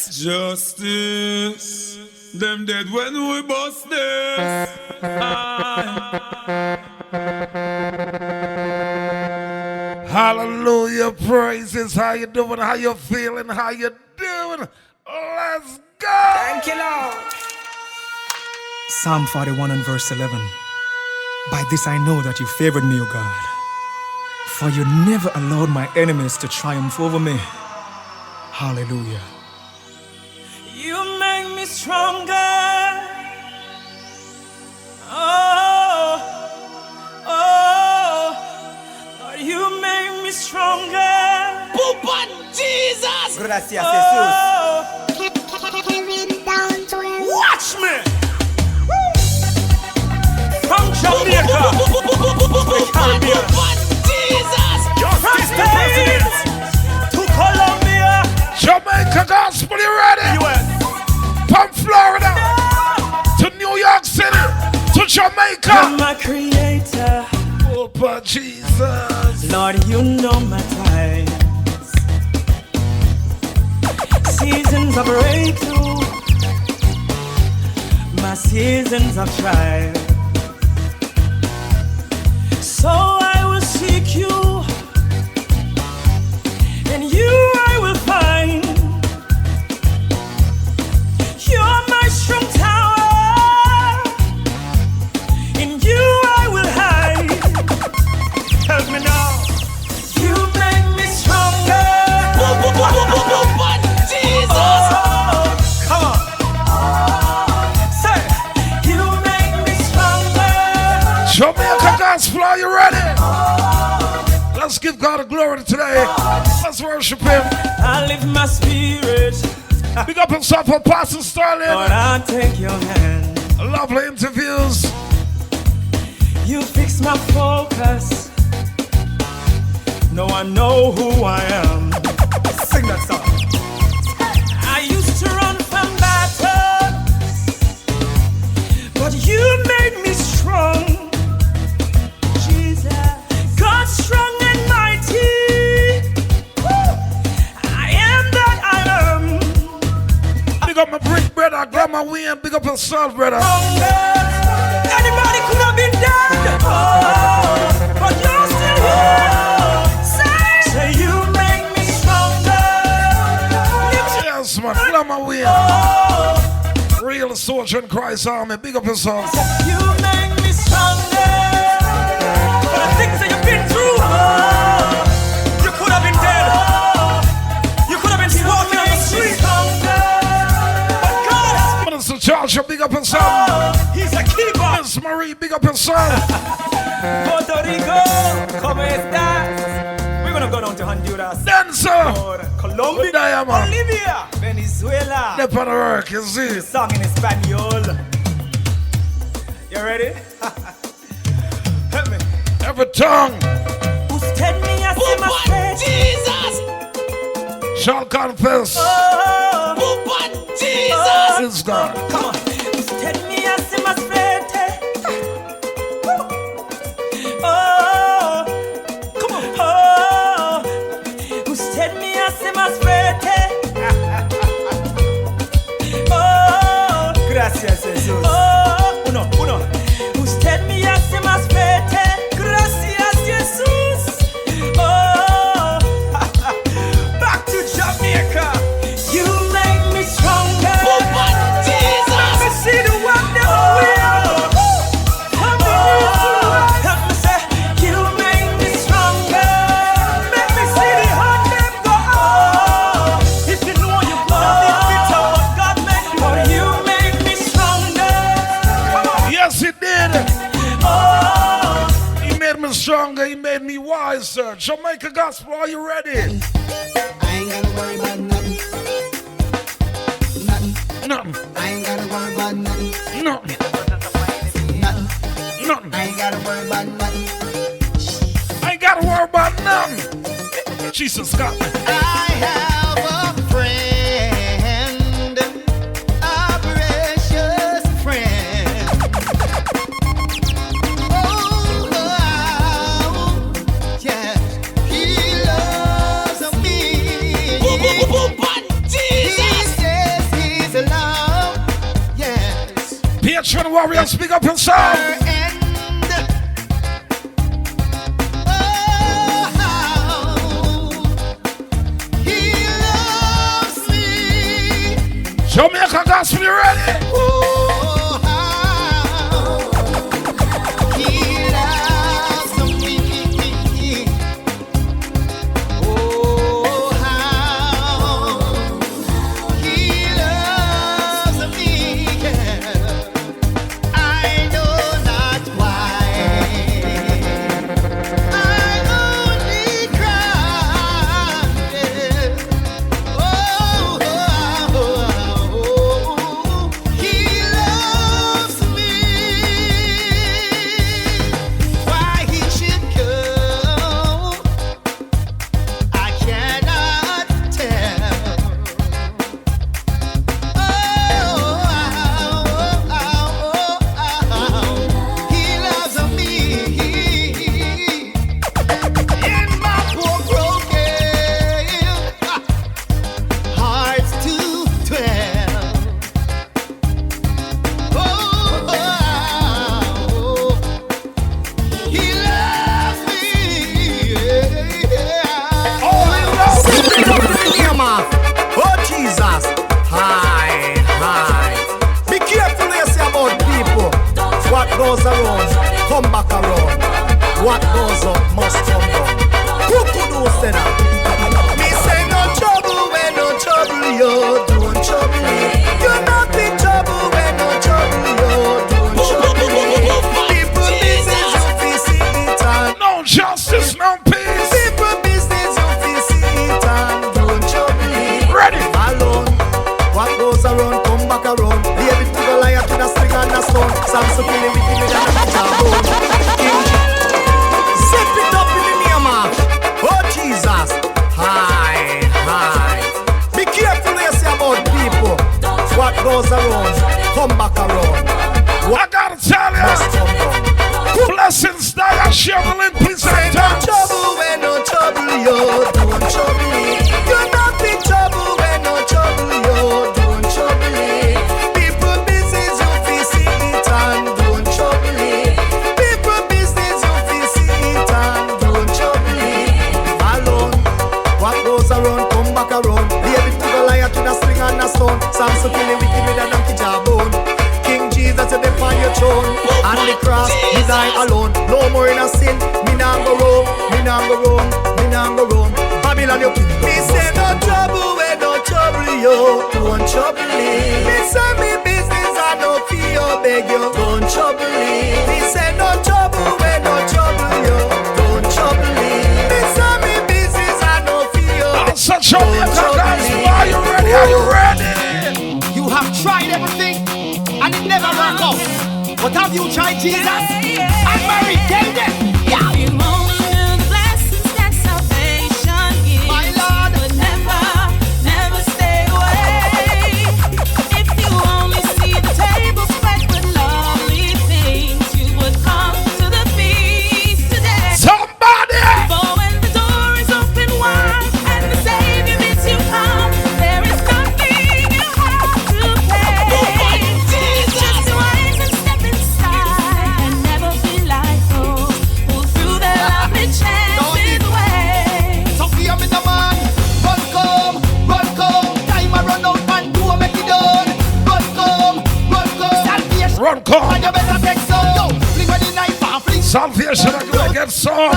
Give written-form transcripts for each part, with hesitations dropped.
Justice. Them dead when we bust this. Hallelujah, praises. How you doing? How you feeling? How you doing? Let's go. Thank you, Lord. Psalm 41 and verse 11. By this I know that you favored me, O God, for you never allowed my enemies to triumph over me. Hallelujah. You make me stronger. Oh, Lord, you make me stronger. Pupa Jesus. Gracias, Jesus. Watch me. From Jamaica to the Caribbean. Jesus. Justice to president. To Colombia. Jamaica Gospel, you ready? US. From Florida to New York City to Jamaica. You're my creator. Pupa Jesus. Lord, you know my times. Seasons of breakthrough. My seasons of trial. So I will seek you, and you I will find. You're my strong tower, in you I will hide. Help me now. You make me stronger. Jesus. Come on. Say, you make me stronger. Jamaica Gospel, are you ready? Let's give God a glory today. Let's worship Him. I lift my spirit. Big up himself for Pastor Sterling. Lord, I take your hand. Lovely interviews. You fix my focus. No one know who I am. Sing that song. I used to run from battles, but you made me strong. Jesus, God strong and mighty. I am that I am. Big up my brick brother, Grandma Wayne. Big up yourself, brother. Anybody could have been dead, but you're still here. Say you make me stronger. Yes, man. Grandma Wayne. Real soldier in Christ Army. Big up yourself. You make me stronger. For the things that you've been through, you could have been dead. You could have been walking on the street. But God, Minister Joshua, big up yourself. He's a keeper. Miss Marie, big up yourself. Puerto Rico, ¿cómo estás? We're gonna go down to Honduras. Dancer. Colombia, Diamond. Bolivia, Venezuela. Step on the work, you see. Song in Espanol. You ready? Help me. Every tongue Usted me hace más fuerte. Jesus. shall confess Pupa Jesus. is God. Come on. Usted me hace más fuerte. Oh, come on. Oh, usted me hace más fuerte. Oh, Gracias, Jesus. oh, uno. Usted me hace más fuerte. Gracias, Jesús. Oh, back to Jamaica. You make me stronger. Pupa Jesus. Let me see the one that will. Help me say, you make me stronger. Let me see the heart them go. If you know you gonna be bitter, but God make you. Oh, you make me stronger. Come on. Yes, He did. Oh, He made me stronger. He made me wiser. Jamaica Gospel, are you ready? I ain't gotta worry about nothing. Nothing. Nothing. I ain't gotta worry about nothing. Nothing. Nothing. Nothing. I ain't gotta worry about nothing. I ain't gotta worry about nothing. Jesus got me. I have a friend, a precious friend. Oh, yeah, he loves me. Pupa Jesus. He said Listen, warriors, speak up yourself. Jamaica Gospel, you ready? Oh, how he loves me. Oh, how he loves me. I know not why. I only cry. Oh, he loves me. Why he should go, I cannot tell. He loves me. In my poor broken hearts to dwell. He loves me. Oh Jesus, hi. Be careful what you say about people. What goes around, come back around. What goes up must come down. Who could do say that? Me say no trouble when no trouble you don't trouble me. You're not in trouble when no trouble you don't trouble me. People business you fi see it and No justice, no peace. people business you fi see it and don't trouble me. Ready? Alone, what goes around, come back around. David to Goliath with a sling and a stone. Samson killing wicked with a jawbone. King, zip it up in the name of oh Jesus, hi. Be careful what you say about people. What goes around, come back around. I What gotta tell must you, come down. blessings die and shoveling, please Say and no tongues. trouble when no trouble you don't trouble me. You're not in trouble when no trouble you don't trouble me. People business you fi see it and don't trouble me. People business you fi see it and don't trouble me. Alone, what goes around come back around. David to Goliath with a sling and a stone. Samson killing wicked with a donkey jawbone. King Jesus you dey on your throne. And the cross he die alone. No more in a sin. Me nah go roam. Babylon you king. Me say no trouble where no trouble you. Don't trouble me. Me say me business I no fear beg you. Don't trouble me. Me say no trouble where no trouble you. Don't trouble me. Me say me business I no fear. So Jamaica Gospel, are you ready? Are you ready? You have tried everything and it never worked out. But have you tried Jesus? I'm married, tell them. Yeah. You only knew the blessings that salvation gives. My Lord. Would never stay away. If you only see the table spread with lovely things, you would come to the feast today. Somebody! For when the door is open wide and the Savior bids you come, there is nothing you have to pay. Just wise and step inside and never be like those who threw their lovely chances away. So fear me no man. Run come. Time I run out and do make it done. Run come. Salvation. Run, come. And you better take some. Yo, fling with the knife and fling. Salvation, I'm gonna get some.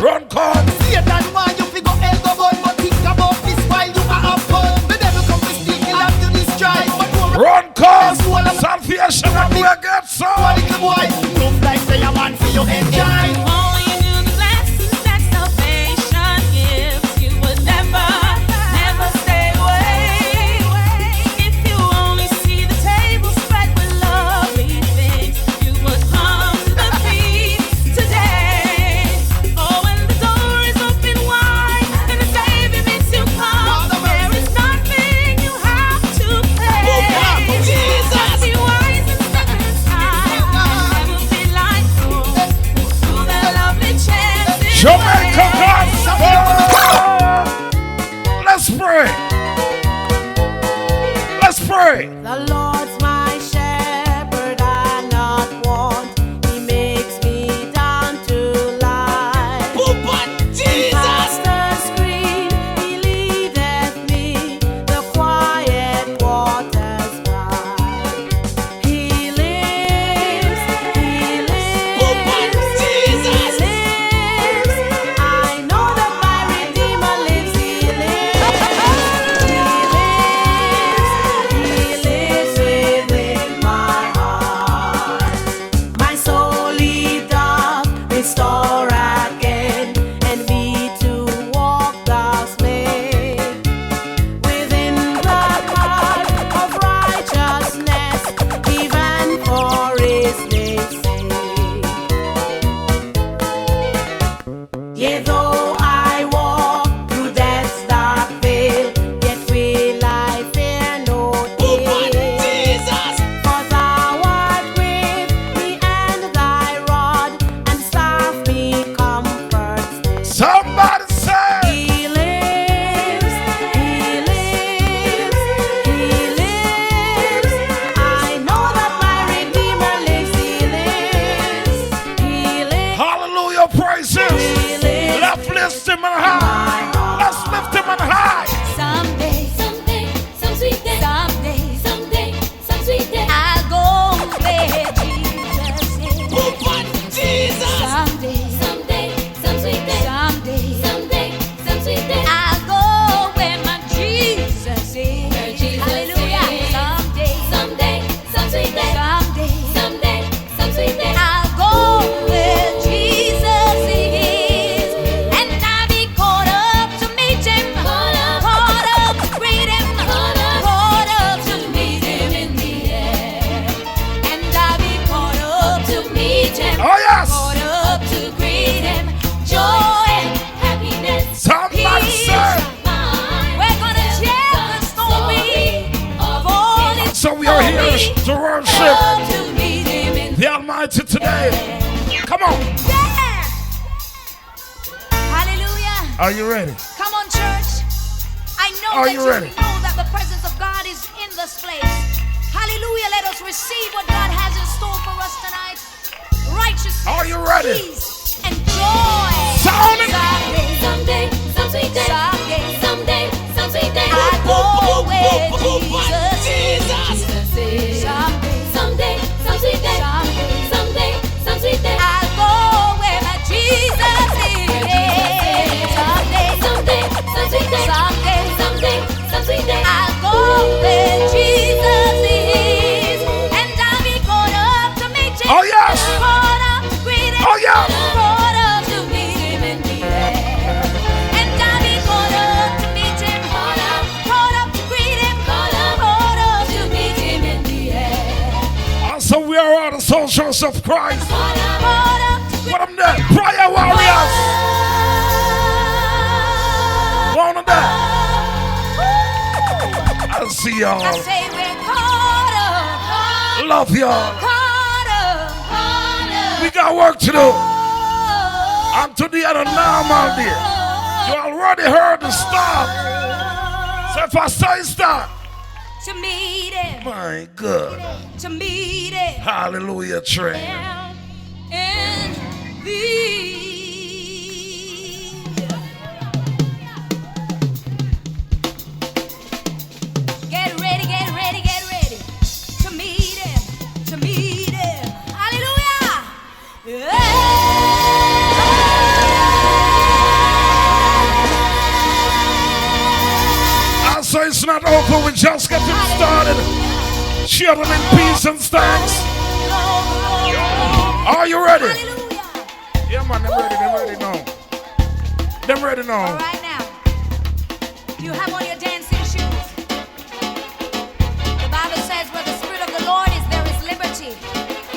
Run, come. Satan want you fi go hell go burn, but think about this while you are up home. The devil come to steal, kill and to destroy. But don't Run, come. Salvation, I'm gonna get so some. little boy, look like say a man for you enjoy. Only knew the blessings that salvation gives, you would never stay away. If you only see the table spread with lovely things, you would come to the feast today. Oh, when the door is open wide and the Savior bids you come, there is nothing you have to pay. Jesus. Be wise and step inside. Never Yea, though I walk through death's dark vale, yet will I fear no ill. Jesus. For thou art with me, and thy rod and staff me comforts me. Somebody say, He lives, he lives, he lives. I know that my Redeemer lives, he lives, he lives. hallelujah, praises. Let's lift him on high. Let's lift him on high. Someday, someday, some sweet day, someday, someday, some sweet day, I'll go where Jesus is. Pupon Jesus. Someday, someday, some sweet day, someday, someday, some sweet day, I'll go where my Jesus is. Hallelujah. Someday, someday, some sweet day, someday, someday, some sweet day, I'll go where Jesus is, and I'll be caught up to meet him, caught up to greet him, caught up to meet him in the air, and I'll be caught up to meet him. Oh, yes. Caught up to greet him, joy and happiness. Somebody peace say. of mind. We're gonna share the story of all his So we are here to worship love to meet him in the Almighty today. Come on. yeah. Hallelujah. Are you ready? Come on, church. I know Are that you you ready? know that the presence of God is in this place. Hallelujah. Let us receive what God has in store for us tonight. Righteousness, Are you ready? peace, and joy. Sound it. Someday, some sweet day. Someday, some sweet day. I go where Jesus is. Someday, some sweet day. Someday, some sweet day. I'll go where my Jesus is. Someday, some sweet day. Someday, some sweet day. I'll go where Jesus is, and I'll be caught up to meet him. Oh, yes. Caught up to greet him. Oh, yes. Caught up to meet him in the air, and I'll be caught up to meet him. Caught up to greet him. Caught up to meet him in the air. And so we are all the soldiers of Christ. Caught up to What I'm there? Prayer warriors. One of them. I see I y'all. say we're caught up. Love y'all. Caught up. We got work to do. I'm to the other normal day. You already heard the start. So if I say start, To meet him. my God. To meet him. Hallelujah, train. And thee. Get ready, get ready, get ready. To meet him. To meet him. Hallelujah. I say it's not over, we just getting started. Children in peace and thanks. Are you ready? Hallelujah. Yeah, man, them ready now. Them ready All now. right now. You have on your dancing shoes. The Bible says where the Spirit of the Lord is, there is liberty.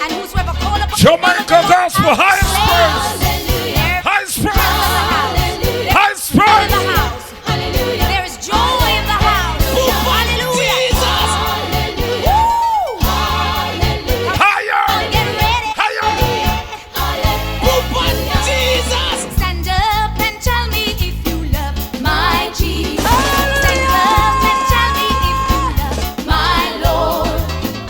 And whosoever call upon Jamaica Gospel, highest praise. Hallelujah. Highest praise. Hallelujah. Highest In the praise. house. Hallelujah. There is joy in the house. Hallelujah. Jesus. Woo. Hallelujah. Higher. Get ready. Higher. Pupon Jesus. Stand up and tell me if you love my Jesus. Stand up and tell me if you love my Lord.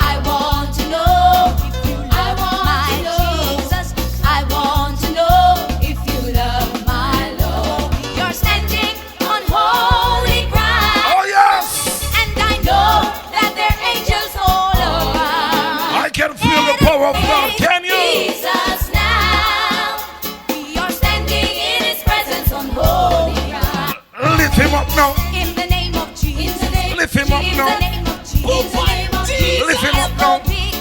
I want to know if you love my Jesus. I want to know if you love my Lord. You're standing on holy ground, Oh, yes. and I know that there are angels all around. I can feel the power of God. Can you? Jesus now. We are standing in his presence on holy ground. Lift him up now. In the name of Jesus. Lift him up In now. the name of Jesus. In the name of Jesus. Lift him up now. Victory.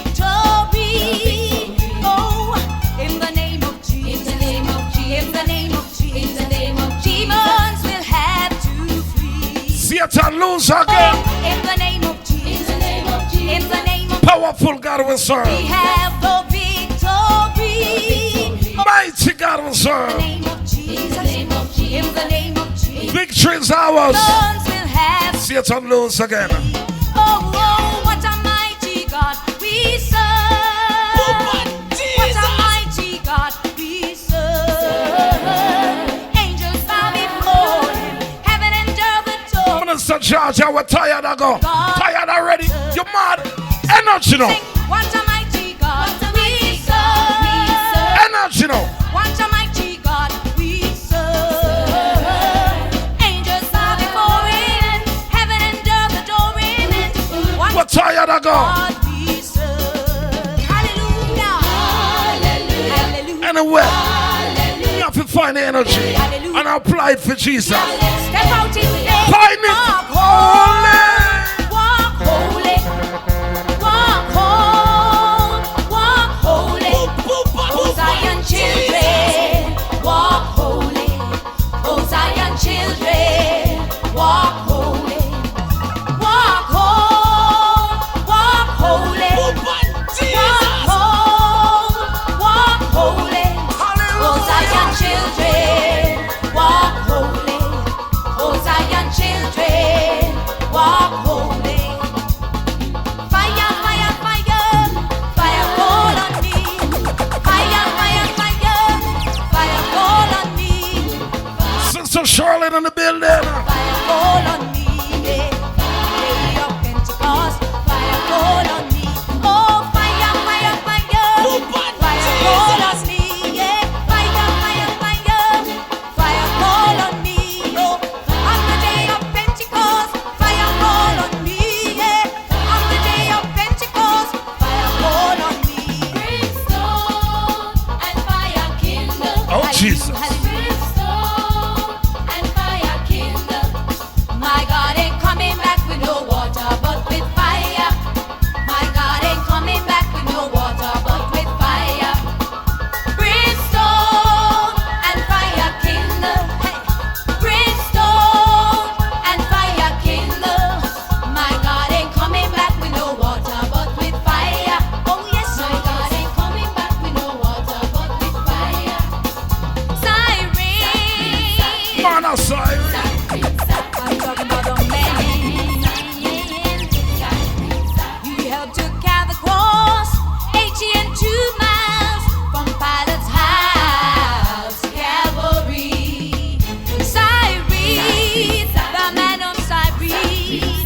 Oh, in the name of Jesus. In the name of Jesus. In the name of Jesus. In the name of demons will have to flee. Satan lose again. In the name of Jesus. In the name of Jesus. In the name of Powerful God we serve. we have the victory. Mighty God we In the serve. name of Jesus. In In the name of Jesus. Victory is ours. Thorns will have. See it on loose again. Oh, oh, what a mighty God we serve. What a mighty God we serve. Angels bow before him. Heaven and earth adore. Minister George, we're tired of go. Tired already. You mad? Energy now. Sing, what a mighty God we serve. Energy now. What a mighty God we serve. Angels bow before him. Heaven and earth adore him. What We're tired of go. God we serve. Hallelujah. Hallelujah. Anywhere. Hallelujah. You have to find the energy Hallelujah. and apply it for Jesus. Step out in faith. Find it. Walk holy. Walk holy. Walk holy. Walk holy. Oh, Zion children. Walk holy. Oh, Zion children. Walk holy. Walk holy. Walk holy. Walk holy. Oh, Zion children. Walk holy. Oh, Zion children. Walk holy. Fire, fire, fire. Fire fall on me. Fire, fire, fire. Fire fall on me. Sister Charlotte in the building. Fire fall on me. Yeah. Day of Pentecost. Fire fall on me. Oh, fire, fire, fire. Fire fall on me. Yeah. Fire, fire, fire. Fire fall on me. Oh, on the day of Pentecost. Fire fall on me. Yeah. On the day of Pentecost. Fire fall on me. Brimstone and fire kindle. Oh, Jesus. Brimstone and fire kindle. My God ain't coming back with no water, but with fire. My God ain't coming back with no water, but with fire. Brimstone and fire kindle. Hey. Brimstone and fire kindle. My God ain't coming back with no water, but with fire. Oh yes, my God ain't coming back with no water, but with fire. Siren. Man aside. I'm talking about the man. You helped to carry the cross 82 miles from Pilate's house, Calvary. Cyrus, the man of Cyrus.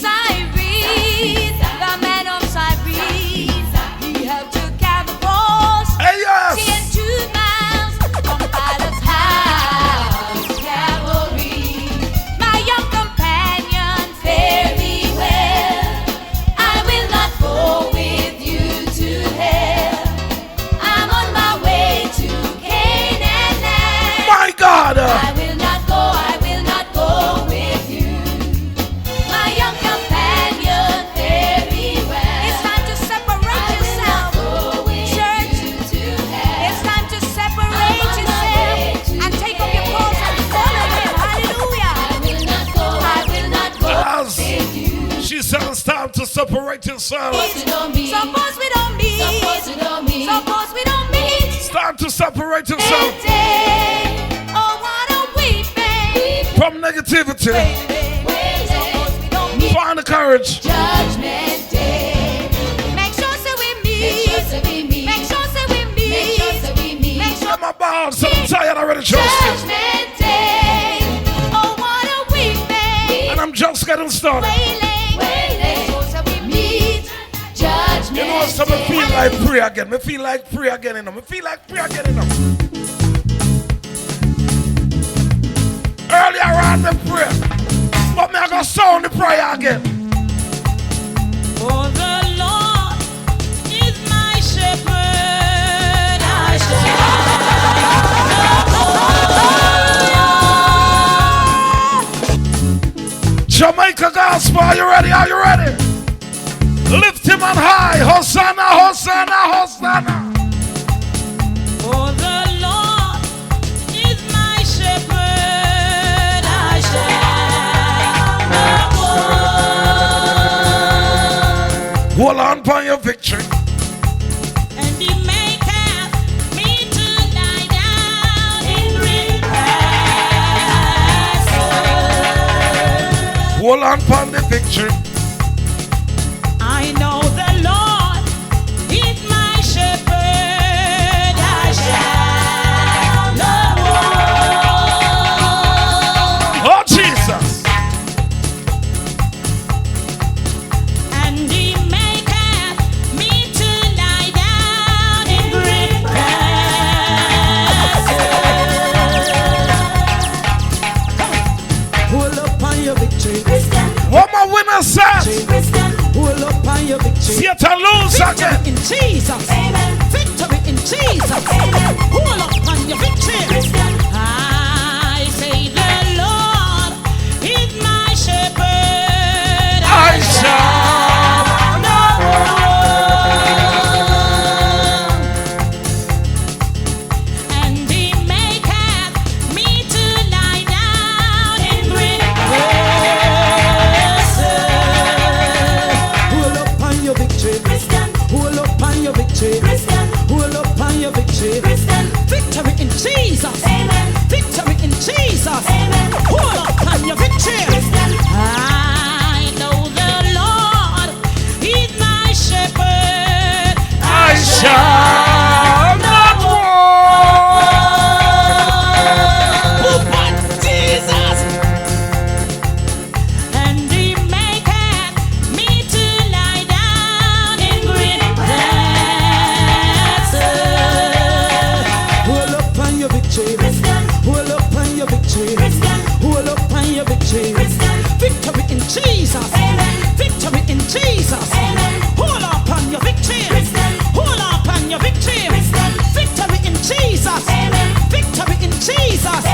Cyrus, the man of Cyrus. You helped to carry the cross Hey, yes. 82 miles from Pilate's house, Calvary. My young companion, fare thee well. I will not go with you to hell. I'm on my way to Canaan land. My God. I will not go with you. My young companion, fare thee well. It's time to separate yourself, church. It's time to separate yourself and take up your cross and follow him. Hallelujah. I will not go As with you. she said it's time to separate yourself. Suppose we don't meet. Suppose we don't meet. It's time to separate yourself Today. Oh, what a weeping. from negativity. Suppose we don't meet. Find the courage. Judgment Day. Make sure so we meet. Make sure so we meet. Make sure Get my balls. I'm tired already, Justin. Judgment Day. Oh, what a weeping. And I'm just getting started. Wailing. Make sure so we meet. Judgment You know, some me feel like pray again. Me feel like pray again, you know. Me feel like pray again, you know. Earlier on the prayer, but me I go sound the prayer again. For the Lord is my shepherd, I shall. Jamaica Gospel, are you ready? Are you ready? Lift him on high. Hosanna, Hosanna, Hosanna. For the Lord is my shepherd, I shall not want. Hold on for your victory. And he maketh me to lie down in green Hold on for the victory. I know the Lord is my shepherd. I shall not want. Oh, Jesus. And He maketh me to lie down in green pastures. Hold up on your victory. What my winner says. Hold up on your victory. See it and lose again. Victory in Jesus. Amen. Victory in Jesus. Amen. Hold up on your victory. I say the Lord is my shepherd. I shall not want. And He maketh me to lie down in green pastures. Hold up on your victory. Hold up on your victory. Hold up on your victory. Victory in Jesus. Amen. Victory in Jesus. Amen. Hold up on your victory. I know the Lord is my shepherd. I shall not want. Jesus. And He maketh me to lie down in green pastures. Hold up on your victory. Hold up on your victory. Hold up on your victory. Victory in Jesus. Victory in Jesus. Hold up on your victory. Hold up on your victory. Victory in Jesus. Victory in Jesus.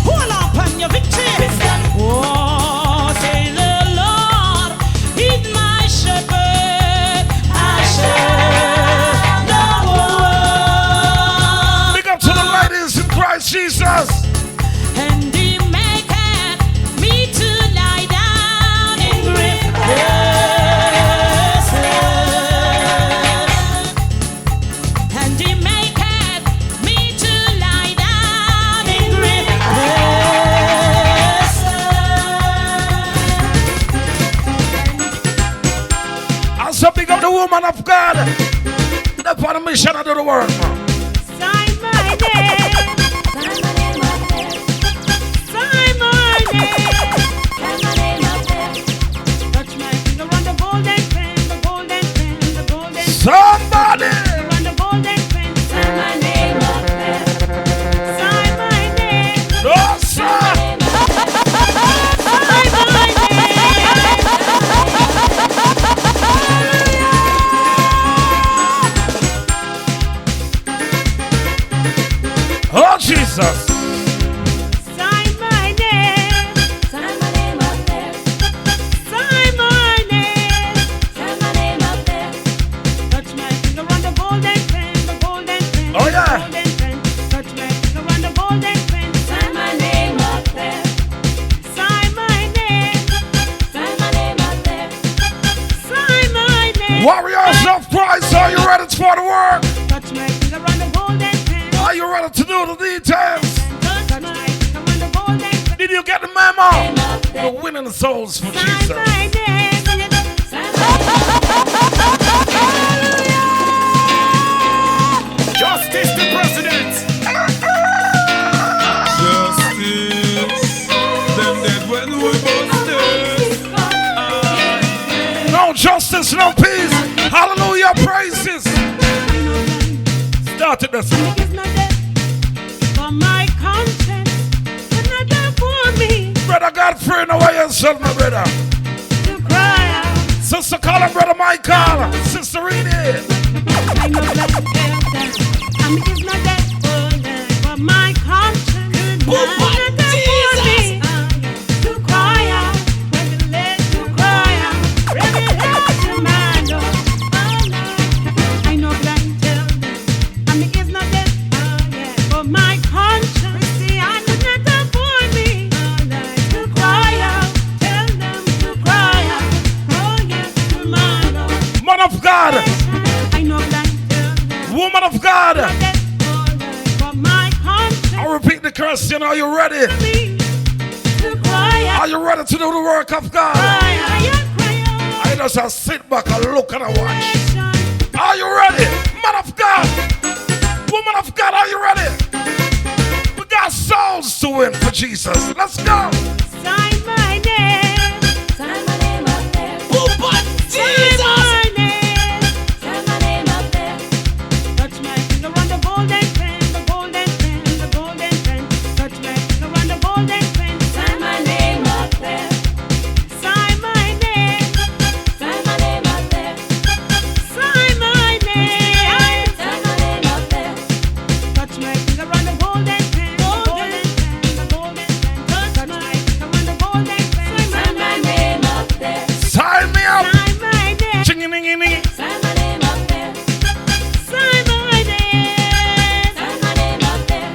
Hold up on your victory. Oh, say the Lord is my shepherd. I shall not want. Big up to the ladies in Christ Jesus. And He maketh me to lie down in green pastures. And He maketh me to lie down in green pastures. I'm so big up the woman of God. That's for the mission of the world. Sign my name. Sign my name up there. Sign my name. Sign my name up there. Touch my finger on the golden pen, the golden pen, the golden pen. Somebody. On the golden pen. Sign my name up there. Sign my name. No, sir. Sign my Oh, Jesus. Sign my name. Sign my name up there. Sign my name. Sign my name up there. Touch my finger on the golden pen, the golden pen. Oh, yeah. The golden pen. Touch my finger on the golden pen. Sign my name up there. Sign my name. Sign my name up there. Sign my name. Warriors of Christ, are you ready for the work? Touch my finger on the golden pen. Are you ready to do the details? Touch my finger on the golden pen. Did you get the memo? We're winning the souls for Sign Jesus. my name. Sign my Justice the president. Justice. Them dead when we busted. No justice, no peace. Hallelujah, praises. Started this. Is not dead for my conscience, but not dead for me Brother Godfrey, no way yourself, my brother. to cry out. Sister Colin, Brother Michael, Sister Reedy. I know that tell them I'm is not dead for my conscience, but not dead for me to cry out, revelate to cry out, revelate to my Lord. I know that tell them I'm is not dead for my conscience. See, I know not dead for me to cry out, tell them to cry out, oh yes to my Lord. Man of God, I know that woman of God. death for my conscience. I repeat the question. Are you ready? To cry out. Are you ready to do the work of God? I just sit back and look and watch. Are you ready? Man of God, woman of God, are you ready? We got souls to win for Jesus. Let's go. Sign my name. Sign my name up there. Who but Jesus? Sign my name. Sign my name up there. Touch my finger on the golden pen, the golden pen, the golden pen. Touch my finger on the golden pen. Sign my name up there. Sign my name. Sign my name up there. Sign my name. Sign my name up there. Touch my finger on the golden pen, golden pen, the golden pen. Touch my finger on the golden pen. Sign my name up there. Sign me up. Sign my name. Ching-a-ning-a-ning. Sign my name up there. Sign my name. Sign my name up there.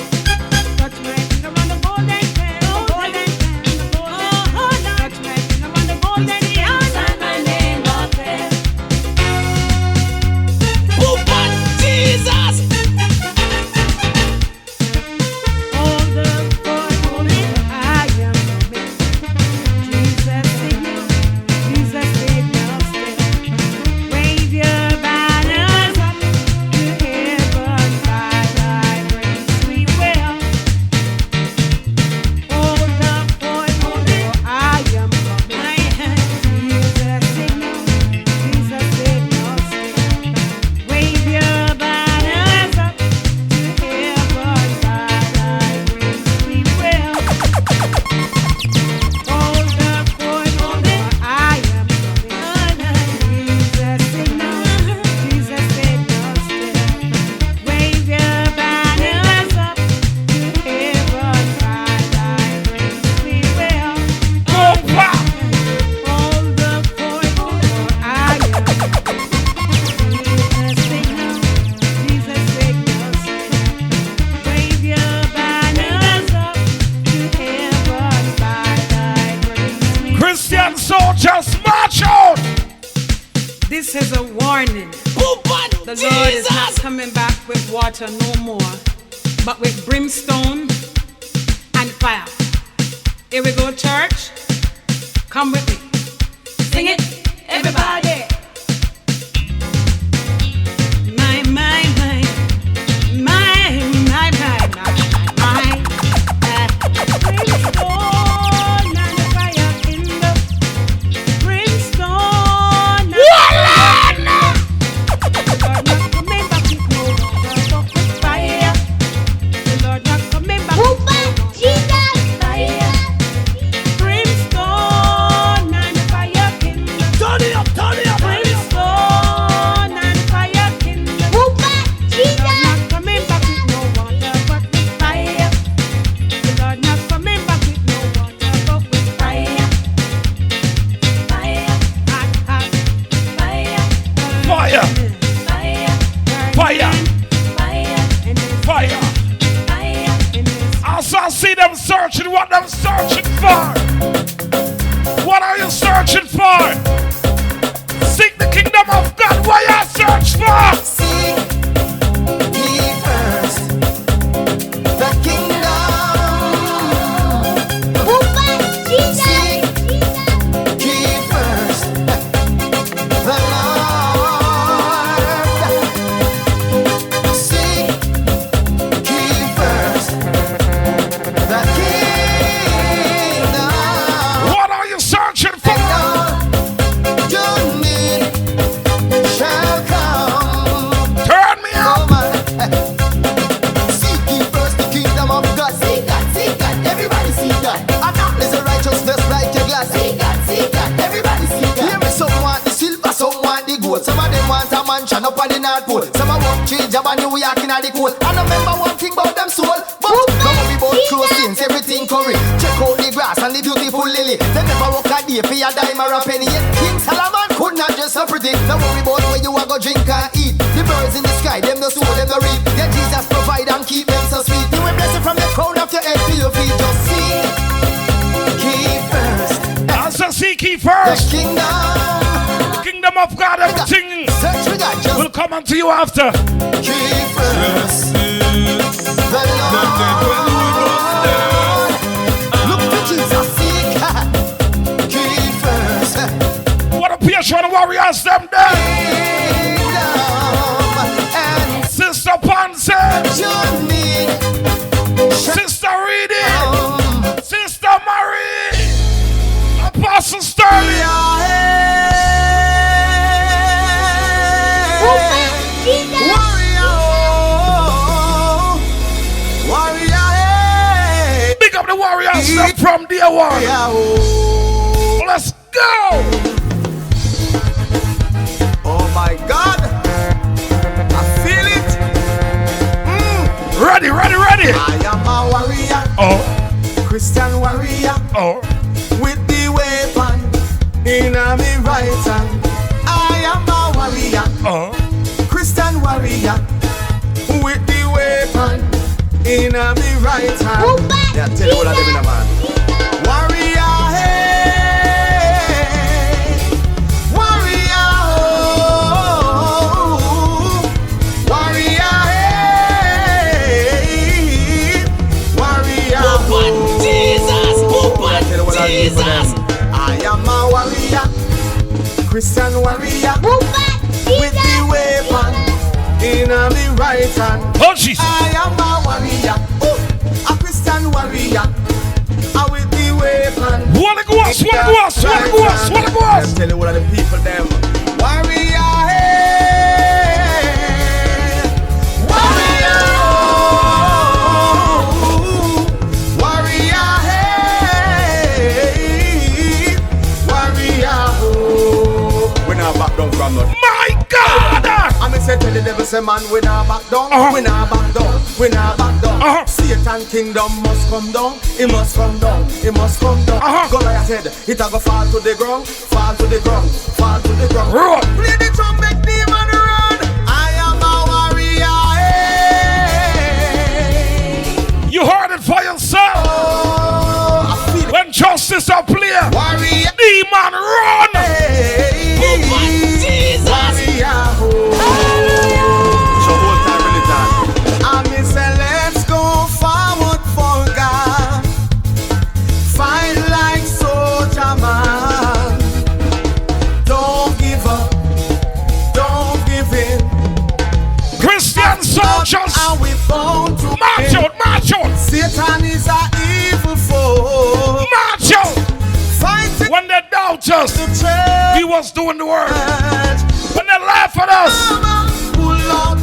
Touch my finger on the golden pen, golden pen, the golden pen. Touch my finger on the golden pen. Sign my name up there. Who but Jesus? Hold the fort, hold it, I am coming. Jesus signal, Jesus signal still. Wave your banners up to heaven by thy grace we will. Hold the fort, hold it, I am coming. Jesus signal, Jesus signal still. Wave your banners up to heaven by thy grace we will. Hold the fort, hold it, I am coming. Jesus signal, Jesus signal still. Wave your banners up to heaven by thy grace we will. Hold the fort, hold it, I am coming. Jesus signal, Jesus signal still. Wave your banners up to heaven by thy grace we will. Christian soldiers, march out. This is a warning. Who but The Lord is not Jesus? coming back with water no more, but with brimstone and fire. Here we go, church. Come with me. Sing it, everybody. My, my, my. My, my, my, my, my. Brimstone and fire in the brimstone. The Lord not coming back with no water, but with fire. The Lord not coming back with no water, fire. Brimstone and fire in the Turn it up, turn it up. brimstone and fire in the The Lord not coming back with no water, but with fire. The Lord not coming back with no water, but with fire. Fire, hot, hot, fire, Fire, fire, fire, fire, and there's fire. fire, and there's Also, I see them searching. What them searching for? What are you searching for? Seek the kingdom of God. What you search for? Seek ye first the kingdom. Seek ye first the Lord. Seek ye first the kingdom. What are you searching for? And all you need shall come. Turn me Oh up. man, seek ye first the kingdom of God. Seek God, everybody seek God. And darkness and righteousness like a glass. Seek God, everybody seek God. Hear me, some want the silver, some want the gold. Some of them want a mansion up on the North Pole. Some of want change job and New York in the cold. And I remember one thing about them soul. But don't worry about close things, everything curry. Check out the grass and the beautiful lily. They never walk a day for a dime or a penny. Yet King Solomon could not dress so pretty. Don't worry about where you are go drink and eat. The birds in the sky, them the soul, them the reap. Yeah, Jesus provide and keep them so sweet. You will bless it from the crown of your head to your feet. Just seek ye first Also, seek ye the first. kingdom. Kingdom of God. Everything Search for God, just will come unto you after. ye first the Them dead when we Lord. was there. Look to Jesus, seek warriors them from day one. Let's go. Oh my God, I feel it. Ready. I am a warrior. Oh. Christian warrior. Oh. With the weapon in my right hand. I am a warrior. Oh. Christian warrior. With the weapon in my right hand. Yeah, tell you what I live in a man. Warrior, hey. Warrior, oh. Warrior, hey. Warrior, oh. Jesus. I am a warrior, Christian warrior, with the weapon in my right hand. Oh, Jesus. I am a warrior, a Christian warrior, with the weapon. Wanna go us. Tell you what are the people them. Warrior, hey. Warrior, oh. Warrior, hey. Warrior, oh. We not back down from nothing. My God. I'm a say tell the devil say man we not back down. We not back down. We not back down. Satan kingdom must come down. It must come down. It must come down. Goliath said it a go fall to the ground. Fall to the ground. Fall to the ground. Run. Play the trumpet, demon run. I am a warrior. Hey. You heard it for yourself. Oh, I feel when justice are clear, warrior. Demon run. Hey. Jesus. Warrior. So hold time, really time. I say let's go forward for God. Fight like soldier man. Don't give up. Don't give in. Christian soldiers. And we bound to march out. Satan is an evil foe. March out. Fighting when they doubt us, we was doing the work. When they laugh at us,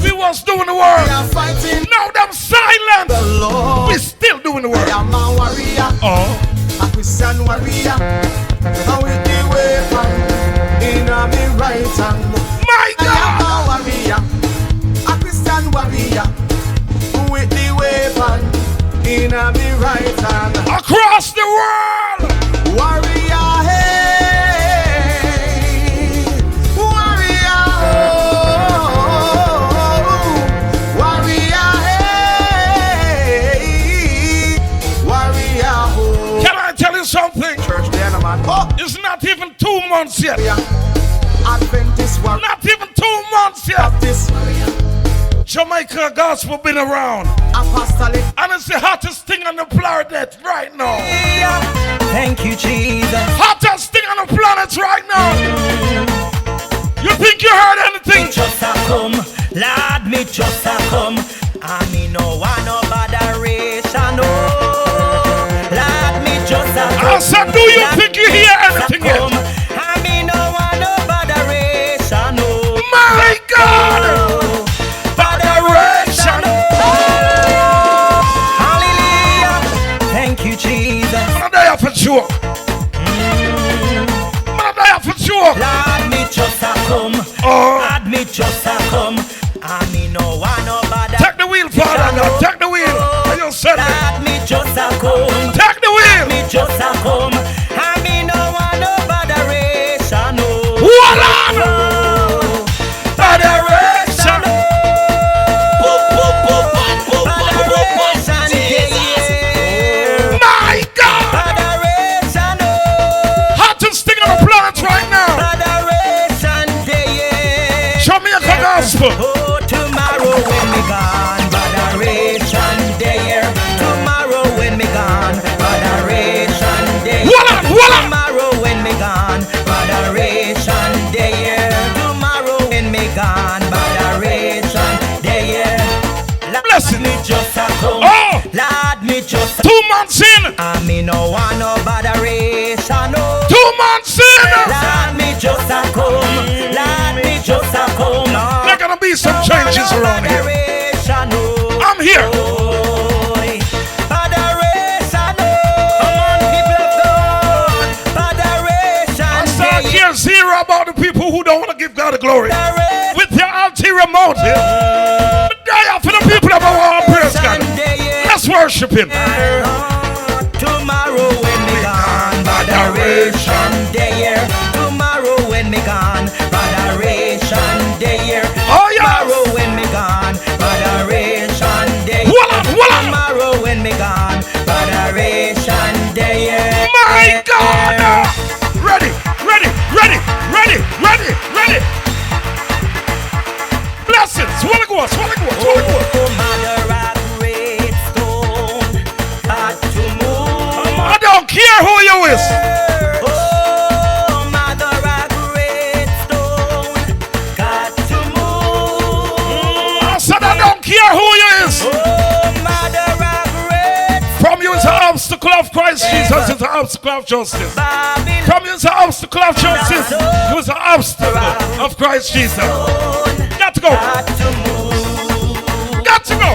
we was doing the work. Now them silent, we still doing the work. I am a warrior, a Christian warrior, and with the weapon in my right hand. My God, I am a warrior, a Christian warrior, with the weapon in my right hand. Across the world, warrior, hey, warrior, oh, warrior, hey, warrior, oh. Can I tell you something? Church, man. Oh, it's not even 2 months yet. Adventist warrior. Not even 2 months yet. Baptist. Jamaica gospel been around. Apostolic. And it's the hottest thing on the planet right now. Thank you, Jesus. Hottest thing on the planet right now. You think you heard anything? Just a come, Lord, me just a come. I mean no one no botheration, oh. Lord, me just a come. I said, do you think you hear anything yet? I mean no one no botheration, oh. My God! Botheration! Hallelujah! Thank you, Jesus. I'm there for sure. I'm there for sure. Lord, me just a come. Lord, me just a come. I mean no one no bother. Take the wheel, Father. Now take the wheel. And you said Lord, me just a come. Take the wheel. Me just a come. I mean no one no botheration, no. Hold on. Botheration. My God. Botheration, no. Hottest thing on the planet right now. Botheration, yeah. Jamaica gospel. Oh, tomorrow when me gone, botheration there. Tomorrow when me gone, botheration there. Tomorrow when me gone, botheration there. Tomorrow when me gone, botheration there. Blessed. Me just a come. Oh. Lord, me just 2 months in. I me no want no botheration, no. 2 months in. Lord, me just a come. Lord, me just a come. There gonna be some changes around here. I'm here. the glory. With your auntie remote here. But die for the people of our praise God. Let's worship him. Tomorrow when me gone, botheration day. Tomorrow when me gone, botheration day. Oh yeah. Tomorrow when me gone, botheration day. Tomorrow when me gone, botheration day. My God! Ready, ready, ready, ready, ready, ready. Blessings, swallow go, swallow go, swallow go. Oh, mother a great stone, got to move. I don't care who you is. Oh, mother a great stone, got to move. I said I don't care who you is. Oh, mother a great From you is an obstacle of Christ Jesus, is an obstacle of justice. Babylon. From you is an obstacle of justice, you is an obstacle of Christ Jesus. Got to go. Got to move. Got to go.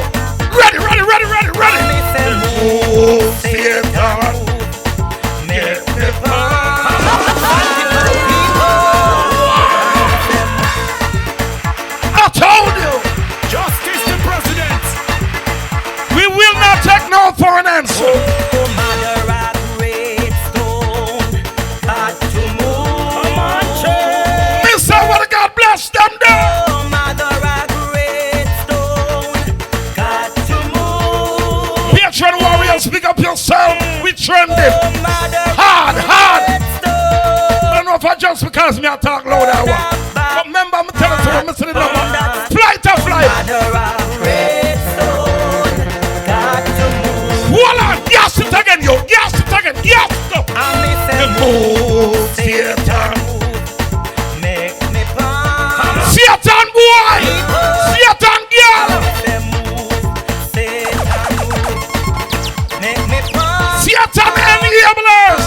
Ready, ready, ready, ready, ready. Oh, Satan. Get me I told you. Justice the president. We will not take no for an answer. Oh, mother a great stone, got to move. Come on, church. Mister, what God bless them there. Oh, mother a great stone, got to move. Patron warriors, pick up yourself. We trend Oh, it. mother Hard, hard. great stone. I don't know if I just because me I talk loud I want. But remember, I'm telling you, I'm missing the number. Flight to flight. Mother a great stone, got to move. Hold on. Gas it again, yo. Gas it again. Gas it up. I miss them Oh, Satan. make me palm. Satan boy. Satan girl. Them move, Satan move, make me palm. Satan enablers.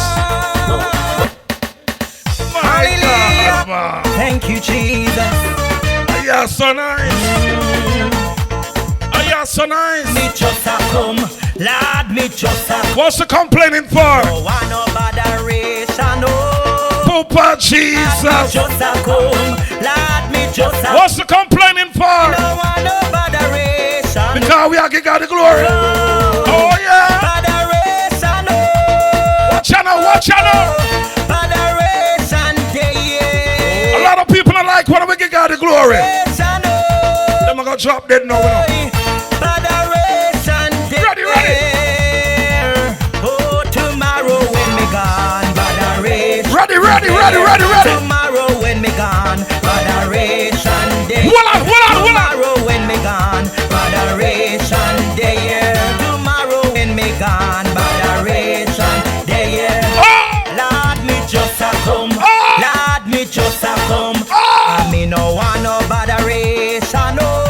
My Hallelujah. God. Thank you, Jesus. You're so nice. You're so nice. Me just a come, Lord, me just a What's the complaining for? no one no botheration, no. Papa Jesus. Just a come, Lord, me just a What's the complaining for? no one no botheration, Because we are giving God the glory. no. Oh yeah. Botheration, no. Watch out now, watch out now. Botheration, A yeah. lot of people are like, when we give God the glory? Botheration, no. Them are going to drop dead now. Botheration, Ready, ready. oh, tomorrow when me gone, botheration. Ready, ready, ready, ready, ready. Tomorrow when me gone, botheration day. Hold on, hold on, hold on. Tomorrow when me gone, botheration day. Tomorrow when me gone, botheration day. Oh! Lord, me just a come. Oh! Lord, me just a come. Oh! I me no want no botheration, no.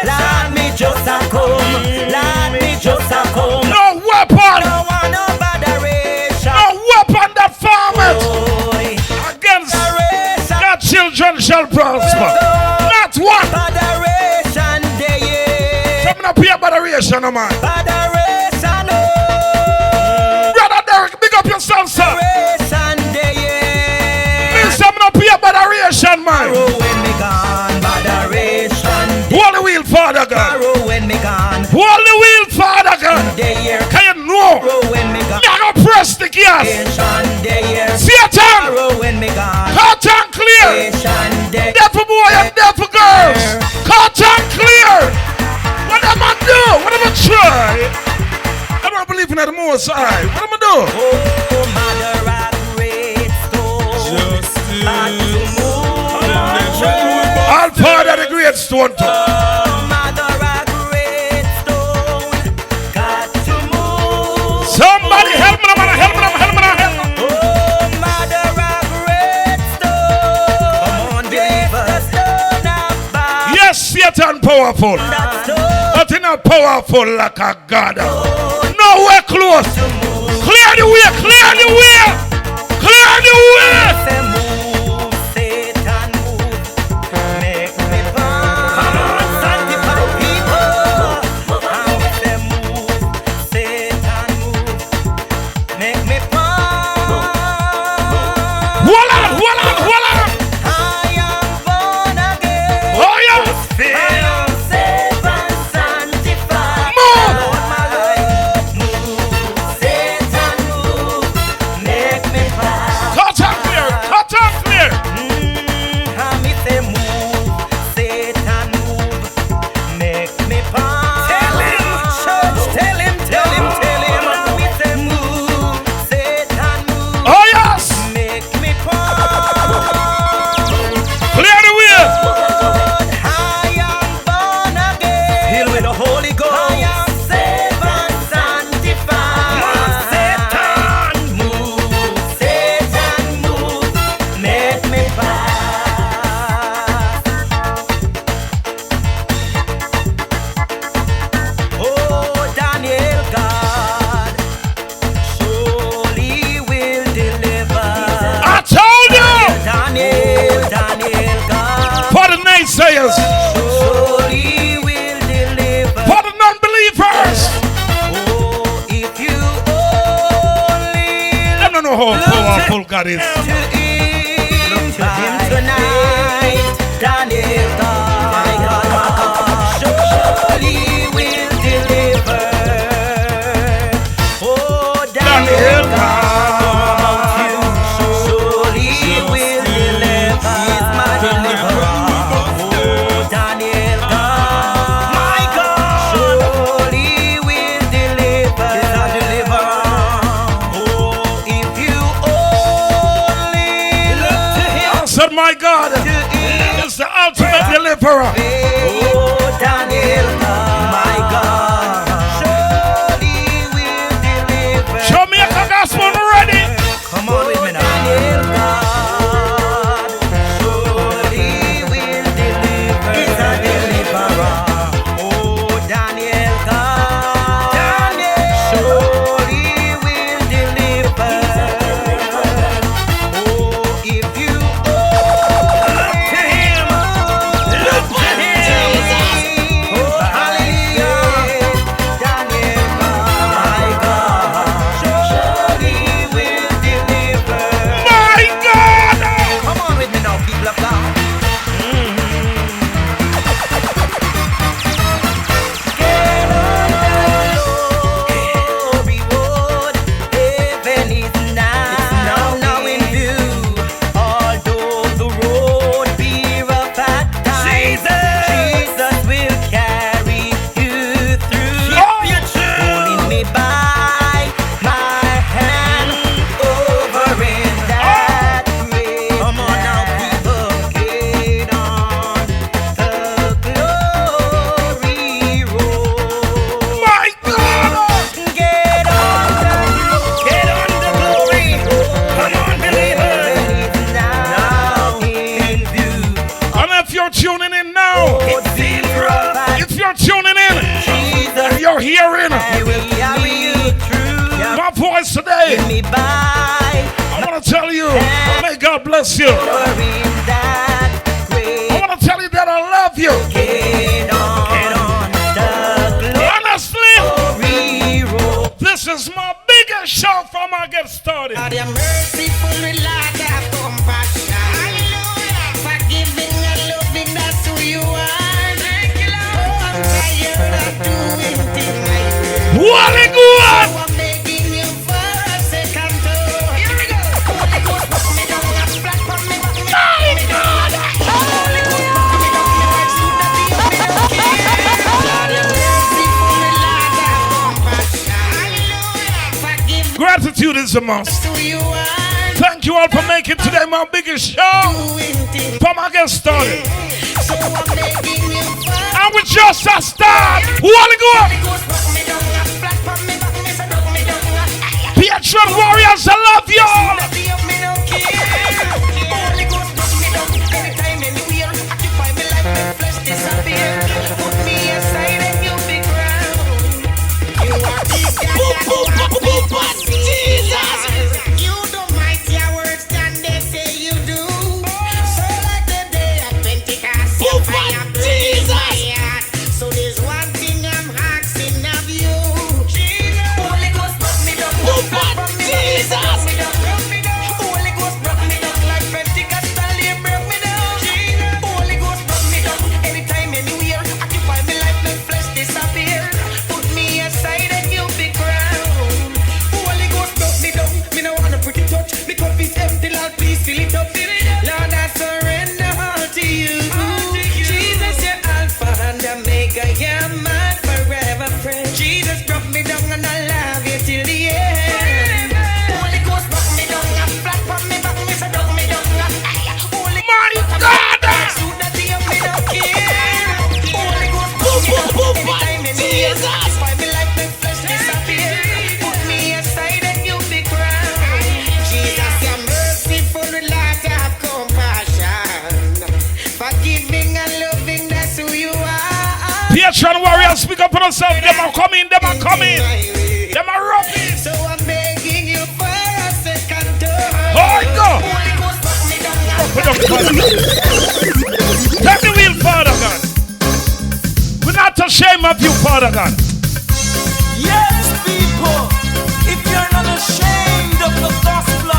Lord, me just a come. Lord, me just a come. No weapon! No want no botheration. No weapon that farmers Boy, against botheration. that children shall prosper. Not one. Botheration day. Some not pay botheration, no man. Botheration, no. Brother Derek, big up yourself, sir. Botheration day. Me some not pay botheration, man. Tomorrow when me gone, botheration day. Hold the wheel, Father God. Tomorrow when me gone, Hold the wheel, Father God. day. Can you know? Tomorrow when me gone, You're gonna press the gas. botheration day. Satan! Tomorrow when me gone, Cut and clear! botheration day. Devil boy and devil girls! Cut and clear! What am I do? What am I try? I don't believe in the Most High. What am I do? Oh, mother a great stone, Justice. got to move. Them dead when we bust All Father the great stone too. Oh, mother a great stone, got to move. Somebody help me, man. Help me, help me, help me. Oh, mother a great stone. Come on, give us the stone of God. Yes, Satan powerful. That stone But he not powerful like a God. Nowhere close. Clear the way, clear the way. Clear the way. say move, Satan move. Make me burn. Sanctify people. And say move, Satan move. Make me burn. Hold on, hold on, hold on. Higher how powerful God is. To him tonight, Daniel God, my God, surely will deliver. Oh, Daniel God, surely will deliver. He's my deliverer. Oh, Daniel God, my God, surely will deliver. He's our deliverer. Oh, if you only look to him. I said, my God is the ultimate deliverer. Oh, Daniel, my God, surely will deliver. Jamaica Gospel ready. Come on with me now. Daniel, God, surely will deliver. He's a deliverer. Oh, Daniel, God, surely will deliver. Oh, if you look to him, look to him. Oh, hallelujah. Daniel, my God, surely will deliver. My God. Come on with me now, people of God. Get on the glory road. Heaven is now in view. Although the road be rough at times, Jesus will carry you through. Holding me by my hand over in that grave. Come on now, people, get on the glory road. My God. Get on the glory. Come on, believers. Now in view. And if you're tuning in now, It seems rough at if you're tuning in, Jesus. you're hearing He will carry you through. my voice today. Me by I want to tell you, may God bless you. over in that grave. I want to tell you that I love you. Get on the Honestly, glory road. this is my biggest show from I get started. God, you're merciful, Lord, have compassion. Hallelujah. Forgiving and loving, that's who you are. Thank you, Lord. Oh, I'm tired of doing things my way. Holy God. So I'm begging you for a second tour. Here we go. Holy Ghost, put me down, and splash on me, put me down. Holy Ghost, put me down, me like soup that the oven don't care. God, you're merciful, Lord, have compassion. Hallelujah. Forgive me, Gratitude is a must. that's who you are. Thank you all for making today my biggest show Doing things. from I get started. So I'm begging you for And we just a start. Holy God. Holy Ghost, rock me down, flat on me back, me say rock me down. Patron warriors, I love you all. That the up me don't care. Holy Ghost, rock me down, anytime, anywhere. Occupy me like my flesh disappear. Put me aside and you be crowned. You are the God that Jesus. You do mightier works than they say you do. So like the day of Pentecost, your fire burns in my heart. So there's one thing I'm asking of you. Holy Ghost, rock me down, rock me down, rock me down. Holy Ghost, rock me down like Pentecostal, you broke me down. Holy Ghost, rock me down anytime, anywhere. Occupy me like my flesh disappear. Put me aside and you be crowned. Holy Ghost, rock me down. Me no want a pretty touch. Me cup is empty, Lord, please fill it up. Lord, I surrender all to you. Jesus, you're Alpha and Omega, you're my forever friend. Jesus, drop me down and I love you till the end. Holy Ghost, rock me down, flat on me back, me say rock me down. Holy My God. Suit that the up me don't care. Holy Ghost, rock me down anytime, anywhere. Occupy me like my flesh disappear. Put me aside and you be crowned. Jesus, you're merciful, Lord, have compassion. Forgiving and loving, that's who you are. Patron warriors, speak up for themselves. Them are coming, them are coming. Them are roughing. So I'm begging you for a second tour. Holy God. Holy Ghost, rock me down. Put up, Father God. Take the wheel, Father God. We're not ashamed of you, Father God. Yes, people, if you're not ashamed of the gospel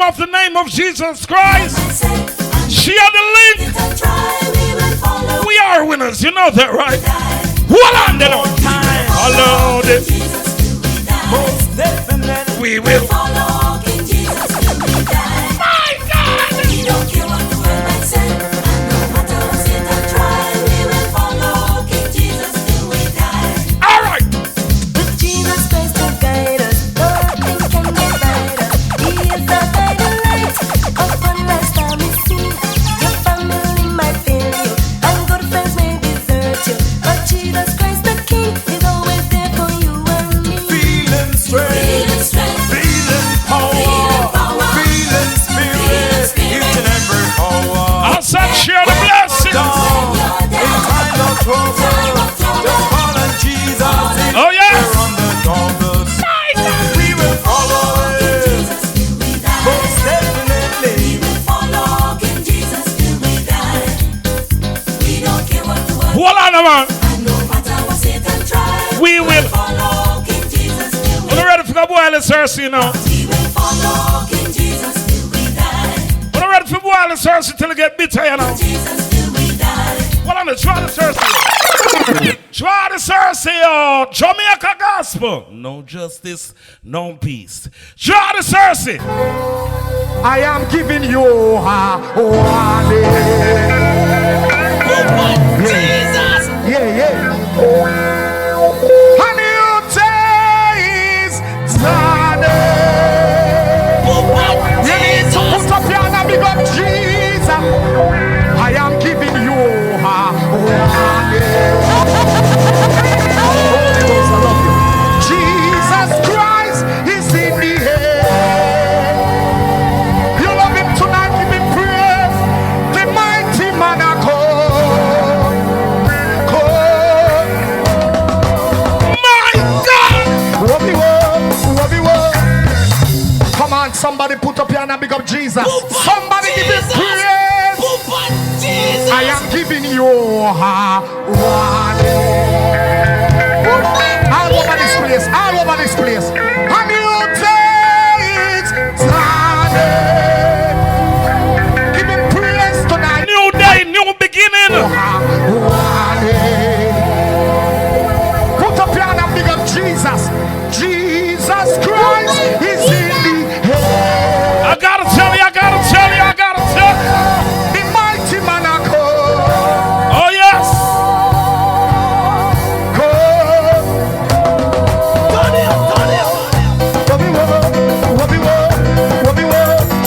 of the name of Jesus Christ. Share the link. We are winners, you know that, right? Hold on, then. Follow this. Most definitely. We will. Follow King Jesus till we die. My God. We don't care what the world might say, and no matter what Satan try, we will follow King Jesus till we die. All right. With Jesus Christ to guide us, nothing can divide us. He is the guiding light upon life's stormy sea. Your family might fail you, and good friends may desert you, but Jesus Christ the King is always there for you and me. Feeling strength. Feeling strength, Feeling power. Feeling spirit. Each and every hour. I'll say share the blessing. Down. In time of trouble. Just call on Jesus. Oh, yes. We're on the double. We will follow it. Most definitely. we will follow King Jesus till we die. We don't care what the world, Hold on, man. and no matter what Satan try, We will. follow King Jesus till we We're ready for the boil the Cersei now. We will follow King Jesus till we die. We're ready for boil the Cersei till it get bitter, you know. Jesus till we die. Hold on, try the Cersei. Try the Cersei, oh. Jamaica Gospel. No justice, no peace. Try the Cersei. I am giving you a warning. Jesus. Yeah. A new day is dawning. You need to put up your hand and big up Jesus. I am giving you a warning. Holy Ghost, I love you. Jesus Christ is in the air. You love him tonight, give him praise. The mighty man of God. My God. Come on, somebody put up your hand and big up Jesus. Somebody give him praise. I am giving you a warning. All over this place, all over this place. A new day is dawning. Give him praise tonight. New day, new beginning. Warning. Put up your hand and big up Jesus. Jesus Christ is in the air. I gotta tell you. The mighty man of God. Oh, yes.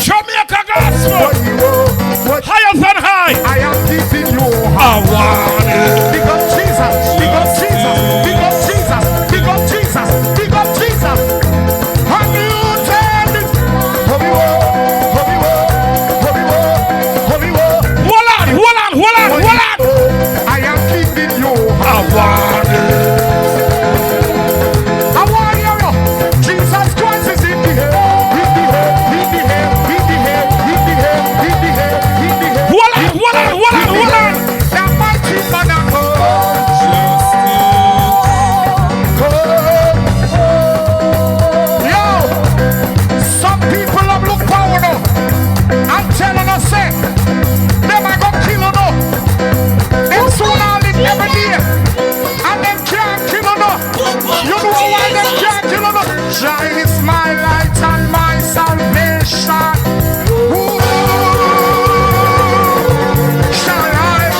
Jamaica Gospel. Higher than high. I am giving you I want it. big up Jesus, big up Jesus, big up Jesus, big up Jesus, big up Jesus. And you tell me, Holy Hold on. I am giving you I want it. I want you. Jesus Christ is in the air, in the air, in the air, in the air, in the air, in the air, in the air. Hold on. The mighty man of God. Yo, some people have looked power now and telling us say, them I go kill you now. Them soon all live every day. And them can't kill you now. You know why them can't kill you now? Jah is my light and my salvation. Ooh, shall I?